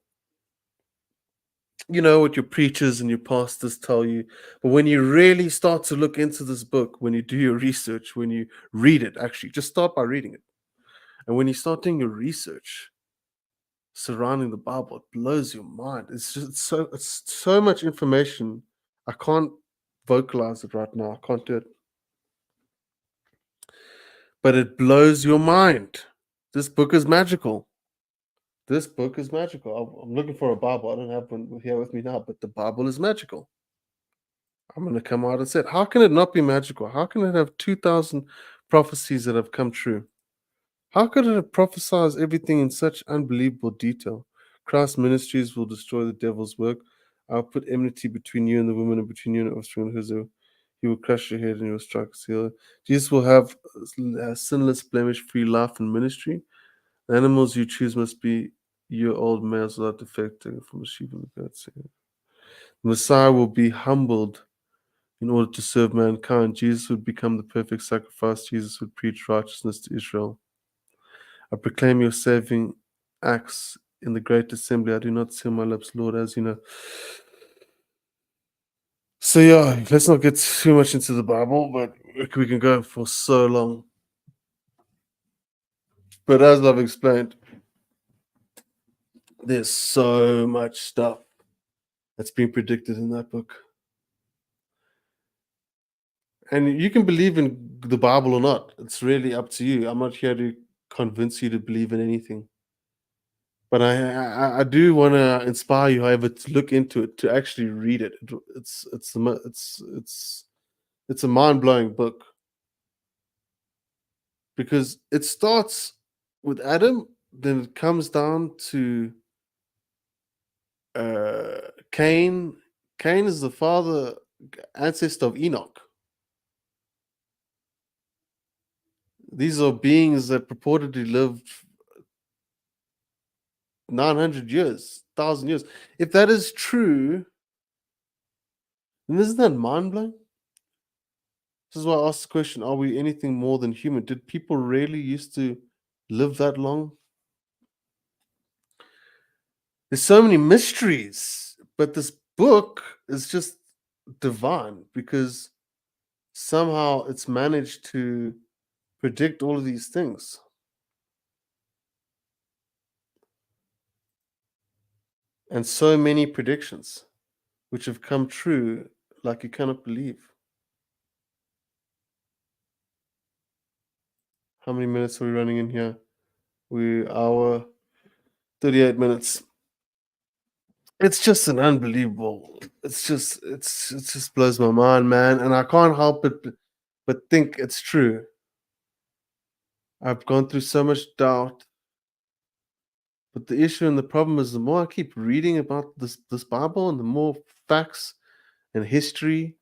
[SPEAKER 1] you know what your preachers and your pastors tell you, but when you really start to look into this book, when you do your research, when you read it, actually, just start by reading it, and when you start doing your research surrounding the Bible, it blows your mind. It's so much information. I can't vocalize it right now. I can't do it. But it blows your mind. This book is magical. This book is magical. I'm looking for a Bible. I don't have one here with me now, but the Bible is magical. I'm going to come out and say it. How can it not be magical? How can it have 2,000 prophecies that have come true? How could it have prophesied everything in such unbelievable detail? Christ's ministries will destroy the devil's work. I'll put enmity between you and the woman, and between you and the offspring of his. He will crush your head and you will strike his heel. Jesus will have a sinless, blemish-free life and ministry. The animals you choose must be your old males without defect, taken from the sheep and the goats. The Messiah will be humbled in order to serve mankind. Jesus would become the perfect sacrifice. Jesus would preach righteousness to Israel. I proclaim your saving acts in the great assembly. I do not seal my lips, Lord, as you know. So yeah, let's not get too much into the Bible, but we can go for so long. But as I've explained, there's so much stuff that's been predicted in that book. And you can believe in the Bible or not. It's really up to you. I'm not here to convince you to believe in anything. But I do want to inspire you, however, to look into it, to actually read it. It's a mind blowing book because it starts with Adam, then it comes down to Cain. Cain is the ancestor of Enoch. These are beings that purportedly lived 900 years, 1,000 years. If that is true, then isn't that mind blowing? This is why I asked the question, are we anything more than human? Did people really used to live that long? There's so many mysteries, but this book is just divine because somehow it's managed to predict all of these things. And so many predictions which have come true like you cannot believe. How many minutes are we running in here? We hour 38 minutes. It's just an unbelievable. It just blows my mind, man, and I can't help it but think it's true. I've gone through so much doubt, but the issue and the problem is the more I keep reading about this Bible and the more facts and history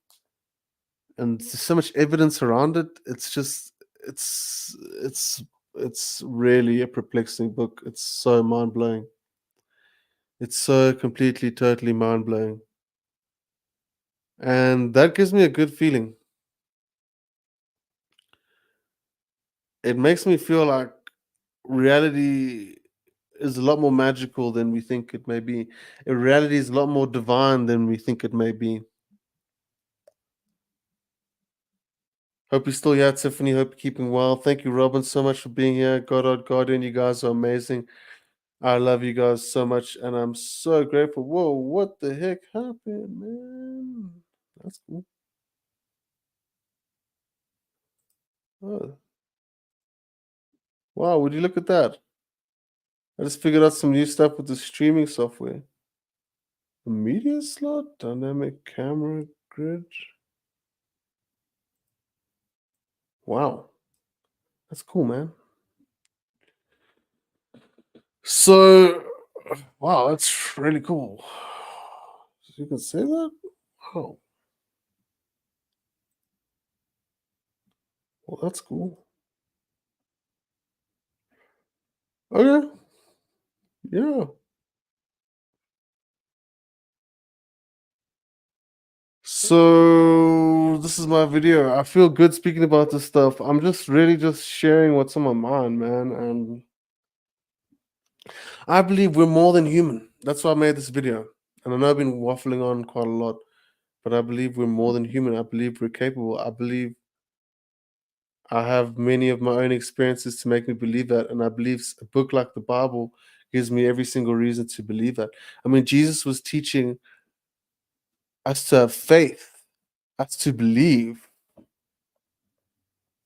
[SPEAKER 1] and there's so much evidence around it, it's it's really a perplexing book. It's so mind blowing. It's so completely, totally mind blowing. And that gives me a good feeling. it makes me feel like reality is a lot more magical than we think it may be. Reality is a lot more divine than we think it may be. Hope you're still here, Tiffany. Hope you're keeping well. Thank you, Robin, so much for being here. Goddard Guardian, you guys are amazing. I love you guys so much, and I'm so grateful. Whoa, what the heck happened, man? That's cool. Oh, wow, would you look at that? I just figured out some new stuff with the streaming software. The media slot, dynamic camera grid. Wow, that's cool, man. So, wow, that's really cool. You can say that? Oh, well, that's cool. Okay, yeah. So this is my video. I feel good speaking about this stuff. I'm just really just sharing what's on my mind, man. And I believe we're more than human. That's why I made this video. And I know I've been waffling on quite a lot, but I believe we're more than human. I believe we're capable. I believe I have many of my own experiences to make me believe that. And I believe a book like the Bible gives me every single reason to believe that. I mean, Jesus was teaching us to have faith, us to believe,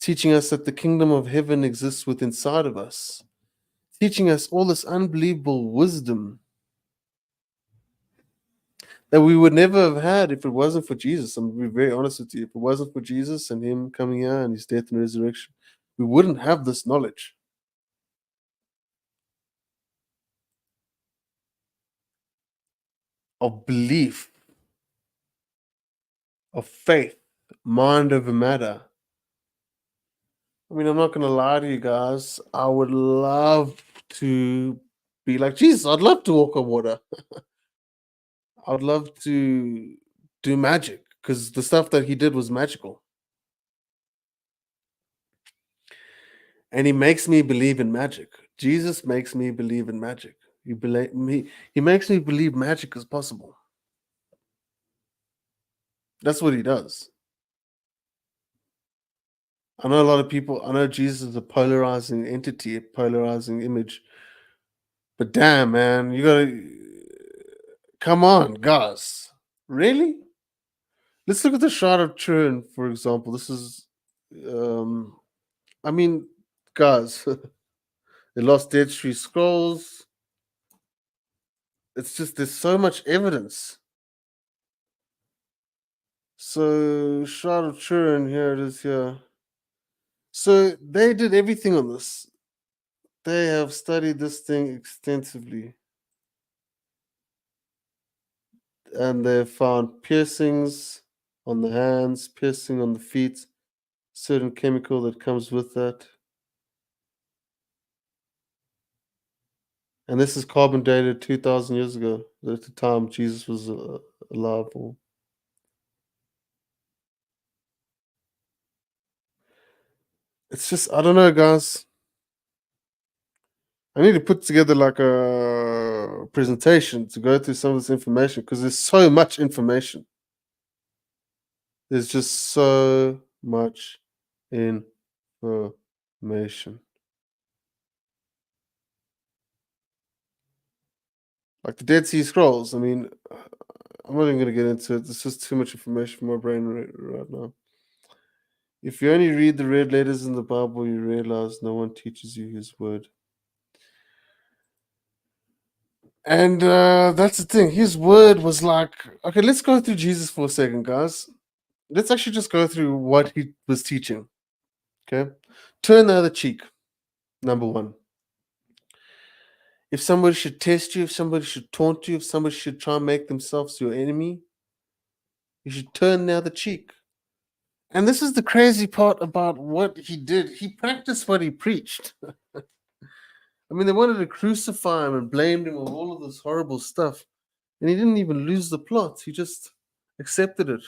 [SPEAKER 1] teaching us that the kingdom of heaven exists within inside of us, teaching us all this unbelievable wisdom that we would never have had if it wasn't for Jesus. I'm going to be very honest with you. If it wasn't for Jesus and Him coming here and His death and resurrection, we wouldn't have this knowledge of belief, of faith, mind over matter. I mean, I'm not going to lie to you guys. I would love to be like Jesus. I'd love to walk on water. I'd love to do magic because the stuff that he did was magical. And he makes me believe in magic. Jesus makes me believe in magic. He makes me believe magic is possible. That's what he does. I know a lot of people, I know Jesus is a polarizing entity, a polarizing image. But damn, man, you gotta come on, guys. Really? Let's look at the Shroud of Turin, for example. This is I mean, guys, the Lost Dead Sea Scrolls. It's just there's so much evidence. So Shroud of Turin, here it is here. So they did everything on this. They have studied this thing extensively. And they found piercings on the hands, piercing on the feet, certain chemical that comes with that. And this is carbon dated 2,000 years ago, at the time Jesus was alive. It's just, I don't know, guys. I need to put together like a presentation to go through some of this information because there's so much information. There's just so much information. Like the Dead Sea Scrolls. I mean, I'm not even going to get into it. It's just too much information for my brain right now. If you only read the red letters in the Bible, you realize no one teaches you His word. And that's the thing. His word was like, okay, let's go through Jesus for a second, guys. Let's actually just go through what he was teaching. Okay. Turn the other cheek. Number one. If somebody should test you, if somebody should taunt you, if somebody should try and make themselves your enemy, you should turn the other cheek. And this is the crazy part about what he did. He practiced what he preached. I mean, they wanted to crucify him and blamed him of all of this horrible stuff. And he didn't even lose the plot. He just accepted it,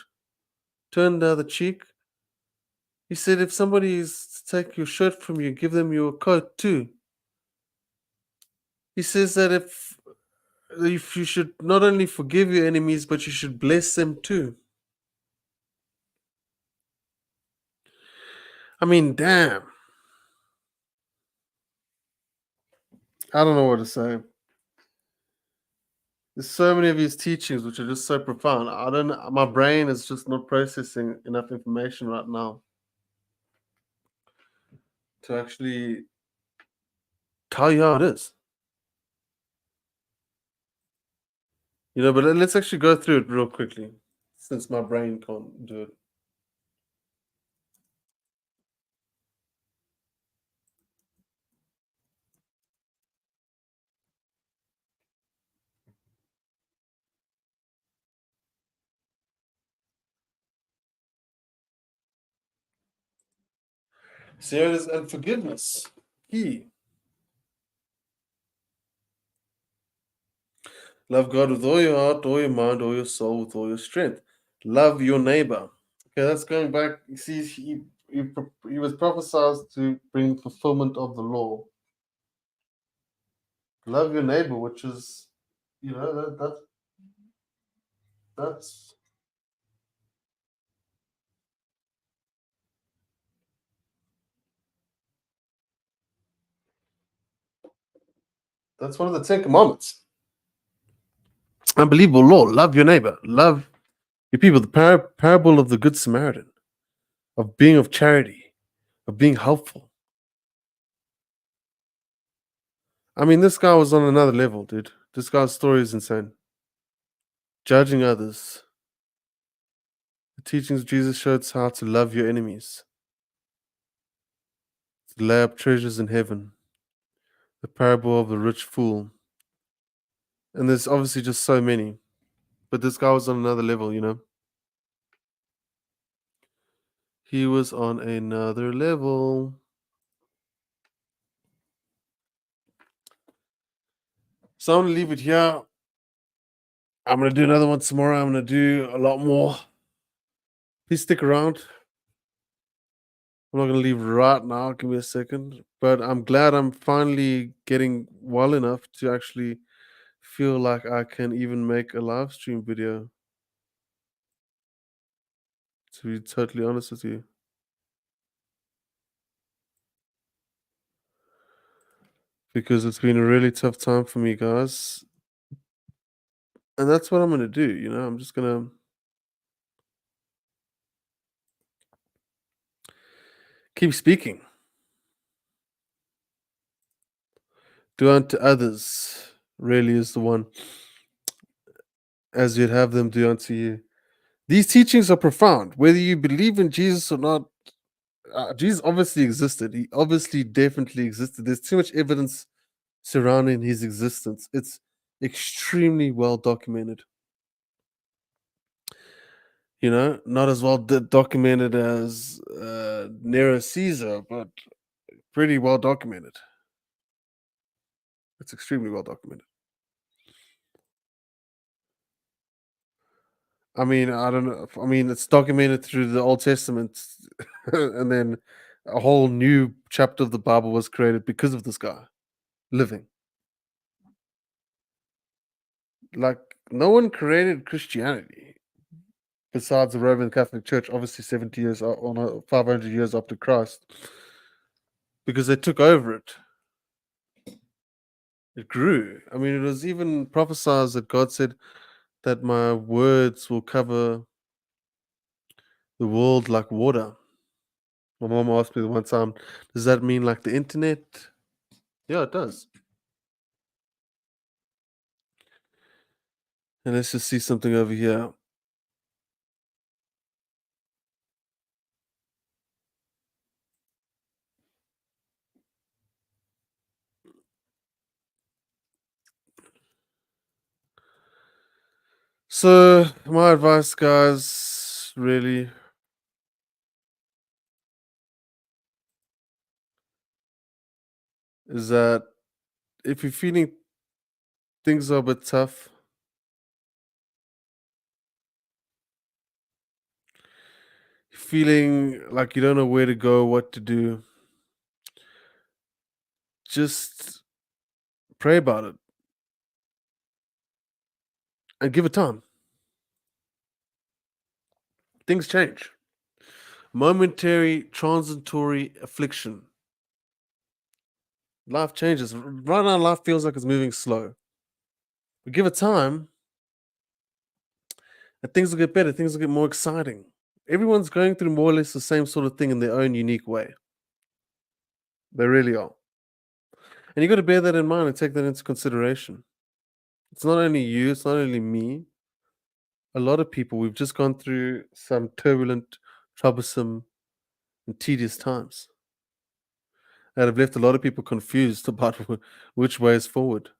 [SPEAKER 1] turned the other cheek, He said, if somebody is to take your shirt from you, give them your coat too. He says that if you should not only forgive your enemies, but you should bless them too. I mean, damn. I don't know what to say. There's so many of his teachings which are just so profound. I don't know. My brain is just not processing enough information right now to actually tell you how it is. But let's actually go through it real quickly since my brain can't do it. So here it is, and forgiveness. Key. Love God with all your heart, all your mind, all your soul, with all your strength. Love your neighbor. Okay, that's going back. You see, he was prophesied to bring fulfillment of the law. Love your neighbor, which is, that's one of the 10 Commandments. Unbelievable law. Love your neighbor. Love your people. The parable of the Good Samaritan, of being of charity, of being helpful. I mean, this guy was on another level, dude. This guy's story is insane. Judging others. The teachings of Jesus showed us how to love your enemies, to lay up treasures in heaven. The parable of the rich fool. And there's obviously just so many. But this guy was on another level, He was on another level. So I'm going to leave it here. I'm going to do another one tomorrow. I'm going to do a lot more. Please stick around. I'm not going to leave right now. Give me a second. But I'm glad I'm finally getting well enough to actually feel like I can even make a live stream video. To be totally honest with you. Because it's been a really tough time for me, guys. And that's what I'm going to do. I'm just going to keep speaking. Do unto others really is the one, as you'd have them do unto you. These teachings are profound. Whether you believe in Jesus or not, Jesus obviously existed. He obviously definitely existed. There's too much evidence surrounding his existence. It's extremely well documented. Not as well documented as Nero Caesar, but pretty well documented. It's extremely well documented. I mean, I don't know. I mean, it's documented through the Old Testament, and then a whole new chapter of the Bible was created because of this guy living. Like, no one created Christianity besides the Roman Catholic Church, obviously 70 years or 500 years after Christ, because they took over it. It grew. I mean, it was even prophesied that God said that my words will cover the world like water. My mom asked me the one time, does that mean like the internet? Yeah, it does. And let's just see something over here. So, my advice, guys, really, is that if you're feeling things are a bit tough, feeling like you don't know where to go, what to do, just pray about it and give it time. Things change. Momentary, transitory affliction. Life changes. Right now, life feels like it's moving slow. But give it time, and things will get better. Things will get more exciting. Everyone's going through more or less the same sort of thing in their own unique way. They really are. And you got to bear that in mind and take that into consideration. It's not only you, it's not only me. A lot of people, we've just gone through some turbulent, troublesome, and tedious times that have left a lot of people confused about which way is forward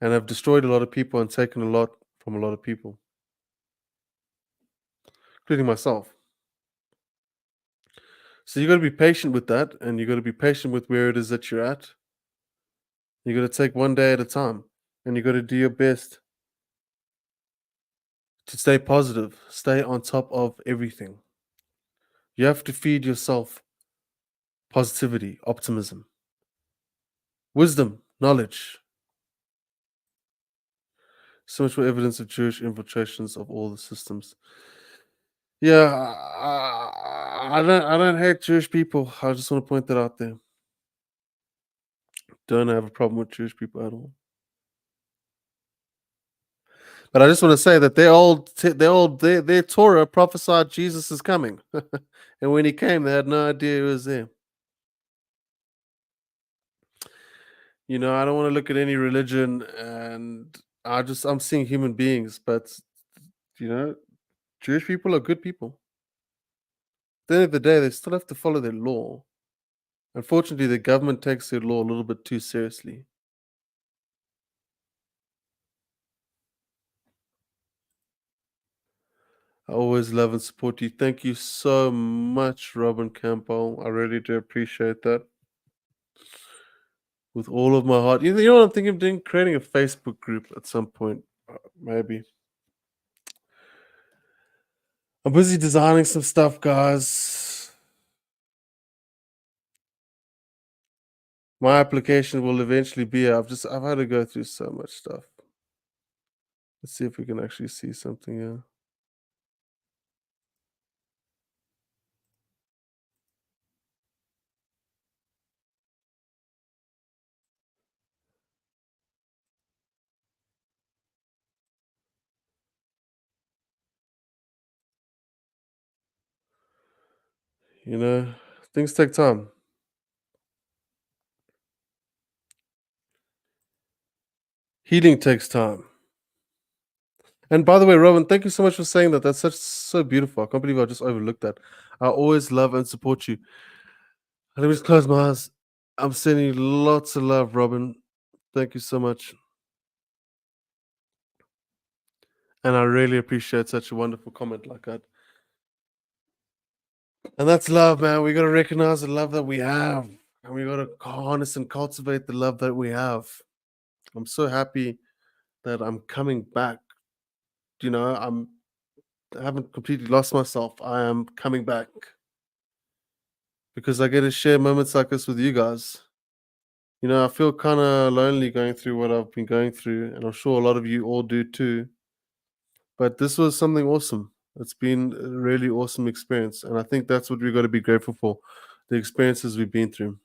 [SPEAKER 1] and have destroyed a lot of people and taken a lot from a lot of people, including myself. So you got to be patient with that, and you got to be patient with where it is that you're at. You got to take one day at a time, and you got to do your best to stay positive, stay on top of everything. You have to feed yourself positivity, optimism, wisdom, knowledge. So much more evidence of Jewish infiltrations of all the systems. Yeah, I don't hate Jewish people. I just want to point that out there. Don't have a problem with Jewish people at all. But I just want to say that their Torah prophesied Jesus is coming, and when he came, they had no idea he was there. You know, I don't want to look at any religion, and I'm seeing human beings, but you know, Jewish people are good people. At the end of the day, they still have to follow their law. Unfortunately, the government takes their law a little bit too seriously. I always love and support you. Thank you so much, Robin Campbell. I really do appreciate that with all of my heart. You know what I'm thinking of doing? Creating a Facebook group at some point, maybe. I'm busy designing some stuff, guys. My application will eventually be here. I've had to go through so much stuff. Let's see if we can actually see something here. You know, things take time. Healing takes time. And by the way, Robin, thank you so much for saying that. That's so beautiful. I can't believe I just overlooked that. I always love and support you. Let me just close my eyes. I'm sending you lots of love, Robin. Thank you so much. And I really appreciate such a wonderful comment like that. And that's love, man. We got to recognize the love that we have. And we got to harness and cultivate the love that we have. I'm so happy that I'm coming back. You know, I haven't completely lost myself. I am coming back because I get to share moments like this with you guys. You know, I feel kind of lonely going through what I've been going through, and I'm sure a lot of you all do too. But this was something awesome. It's been a really awesome experience, and I think that's what we got to be grateful for, the experiences we've been through.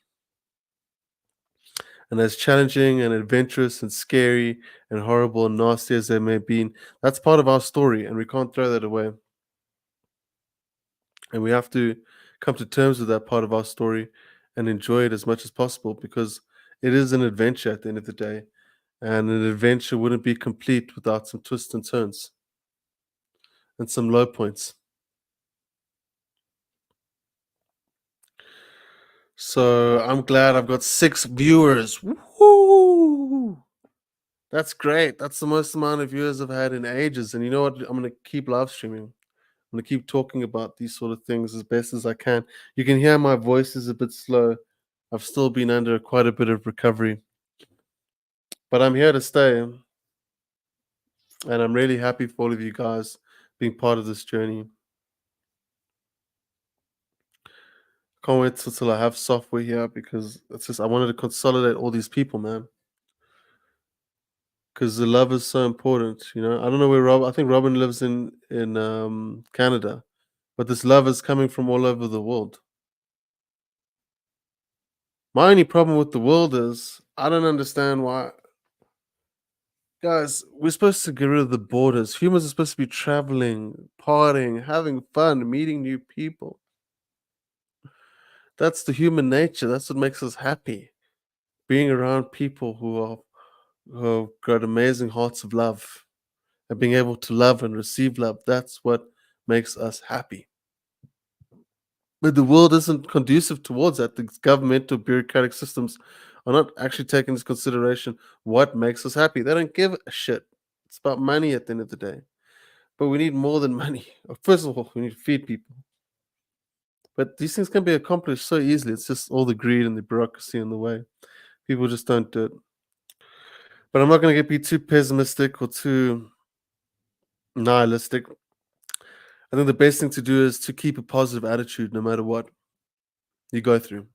[SPEAKER 1] And as challenging and adventurous and scary and horrible and nasty as they may have been, that's part of our story, and we can't throw that away. And we have to come to terms with that part of our story and enjoy it as much as possible because it is an adventure at the end of the day. And an adventure wouldn't be complete without some twists and turns and some low points. So I'm glad I've got 6 viewers. Woohoo! That's great. That's the most amount of viewers I've had in ages. And you know what? I'm going to keep live streaming. I'm going to keep talking about these sort of things as best as I can. You can hear my voice is a bit slow. I've still been under quite a bit of recovery. But I'm here to stay. And I'm really happy for all of you guys being part of this journey. Can't wait till I have software here because it's just I wanted to consolidate all these people, man. Because the love is so important, you know. I don't know where Rob. I think Robin lives in Canada, but this love is coming from all over the world. My only problem with the world is I don't understand why. Guys, we're supposed to get rid of the borders. Humans are supposed to be traveling, partying, having fun, meeting new people. That's the human nature. That's what makes us happy. Being around people who have got amazing hearts of love and being able to love and receive love. That's what makes us happy. But the world isn't conducive towards that. The governmental bureaucratic systems are not actually taking into consideration what makes us happy. They don't give a shit. It's about money at the end of the day. But we need more than money. First of all, we need to feed people. But these things can be accomplished so easily. It's just all the greed and the bureaucracy in the way. People just don't do it. But I'm not going to be too pessimistic or too nihilistic. I think the best thing to do is to keep a positive attitude no matter what you go through.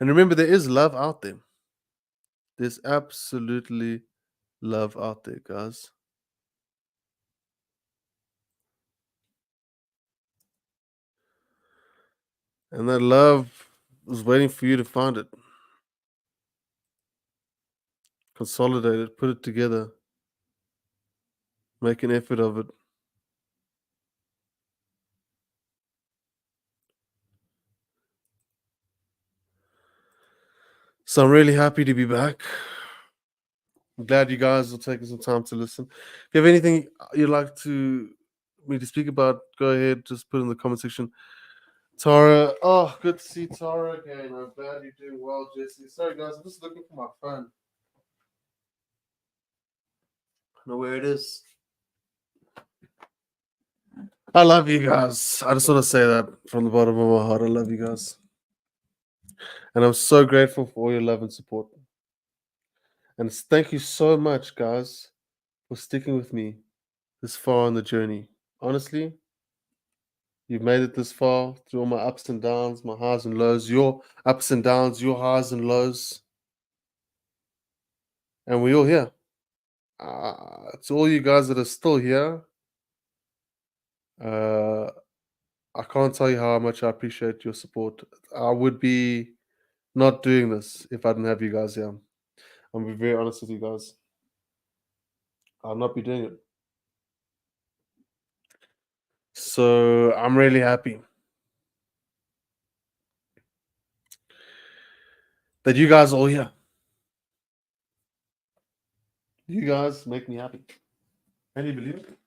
[SPEAKER 1] And remember, there is love out there. There's absolutely love out there, guys. And that love is waiting for you to find it. Consolidate it, put it together, make an effort of it. So I'm really happy to be back. I'm glad you guys are taking some time to listen. If you have anything you'd like me to speak about, go ahead, just put it in the comment section. Tara, oh, good to see Tara again. I'm glad you're doing well, Jesse. Sorry, guys, I'm just looking for my phone. I don't know where it is. I love you guys. I just want to say that from the bottom of my heart. I love you guys. And I'm so grateful for all your love and support. And thank you so much, guys, for sticking with me this far on the journey. Honestly, you've made it this far through all my ups and downs, my highs and lows, your ups and downs, your highs and lows. And we're all here. To all you guys that are still here, I can't tell you how much I appreciate your support. I would be not doing this if I didn't have you guys here. I'm be very honest with you guys. I'll not be doing it. So I'm really happy that you guys are all here. You guys make me happy. Can you believe it?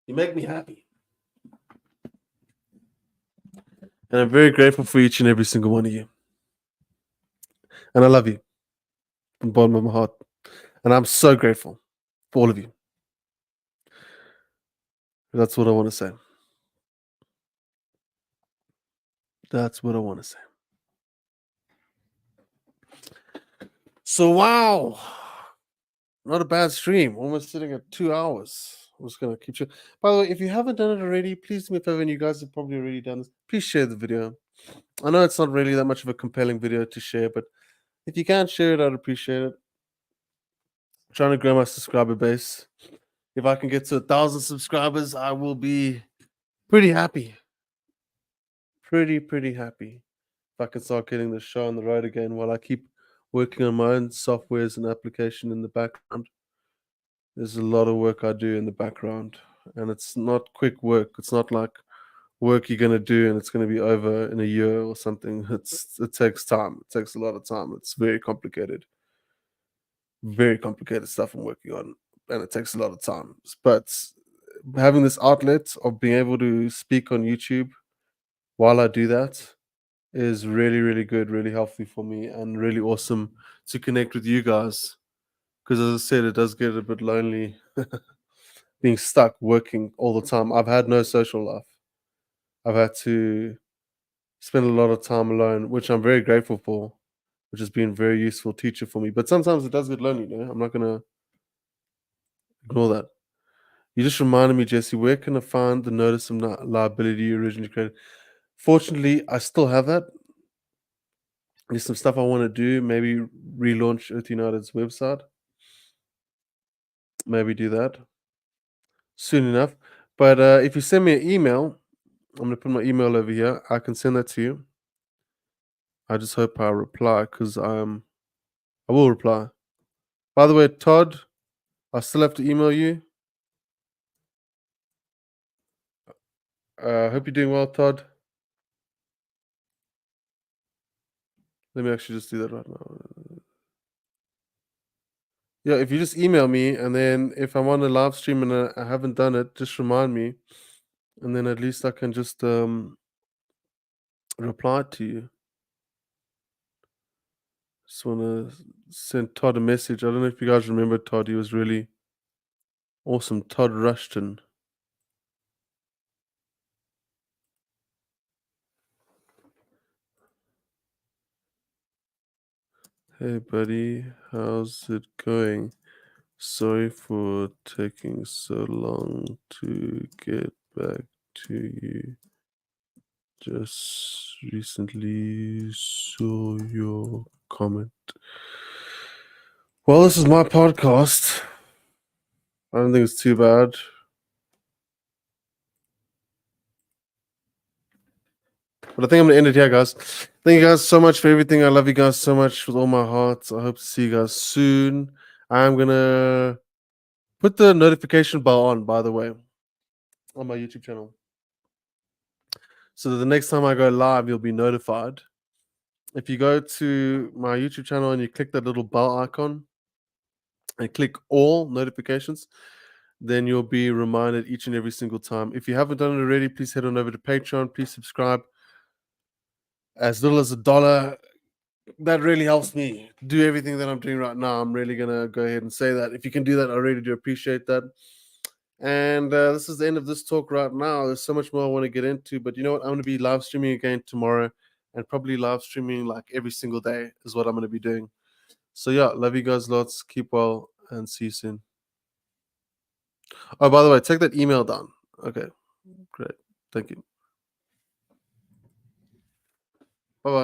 [SPEAKER 1] You make me happy. And I'm very grateful for each and every single one of you. And I love you from the bottom of my heart. And I'm so grateful for all of you. That's what I want to say. That's what I want to say. So, wow. Not a bad stream. Almost sitting at 2 hours. I'm just going to keep you. By the way, if you haven't done it already, please do me a favor, and you guys have probably already done this. Please share the video. I know it's not really that much of a compelling video to share, but if you can share it, I'd appreciate it. I'm trying to grow my subscriber base. If I can get to 1,000 subscribers, I will be pretty happy. Pretty happy. If I can start getting the show on the road again while I keep working on my own softwares and application in the background. There's a lot of work I do in the background, and it's not quick work. It's not like work you're gonna do and it's gonna be over in a year or something. It takes time. It takes a lot of time. It's very complicated stuff I'm working on, and it takes a lot of time. But having this outlet of being able to speak on YouTube while I do that is really good, really healthy for me, and really awesome to connect with you guys. Because as I said, it does get a bit lonely being stuck working all the time. I've had no social life. I've had to spend a lot of time alone, which I'm very grateful for, which has been a very useful teacher for me. But sometimes it does get lonely, you know? I'm not gonna ignore that. You just reminded me, Jesse, where can I find the notice of liability you originally created? Fortunately, I still have that. There's some stuff I want to do. Maybe relaunch Earth United's website. Maybe do that soon enough. But if you send me an email, I'm going to put my email over here. I can send that to you. I just hope I reply because I will reply. By the way, Todd, I still have to email you. Hope you're doing well, Todd. Let me actually just do that right now. Yeah, if you just email me, and then if I'm on a live stream and I haven't done it, just remind me, and then at least I can just reply to you. Just want to send Todd a message. I don't know if you guys remember Todd. He was really awesome. Todd Rushton. Hey, buddy. How's it going? Sorry for taking so long to get back to you. Just recently saw your comment. Well, this is my podcast. I don't think it's too bad. But I think I'm gonna end it here, guys. Thank you guys so much for everything. I love you guys so much with all my heart. I hope to see you guys soon. I'm gonna put the notification bell on, by the way, on my YouTube channel. So that the next time I go live, you'll be notified. If you go to my YouTube channel and you click that little bell icon and click all notifications, then you'll be reminded each and every single time. If you haven't done it already, please head on over to Patreon. Please subscribe. As little as $1, that really helps me do everything that I'm doing right now. I'm really gonna go ahead and say that. If you can do that, I really do appreciate that. And this is the end of this talk right now. There's so much more I want to get into, but you know what? I'm going to be live streaming again tomorrow, and probably live streaming like every single day is what I'm going to be doing. So yeah, love you guys lots. Keep well, and see you soon. Oh, by the way, take that email down. Okay, great. Thank you. Bye bye.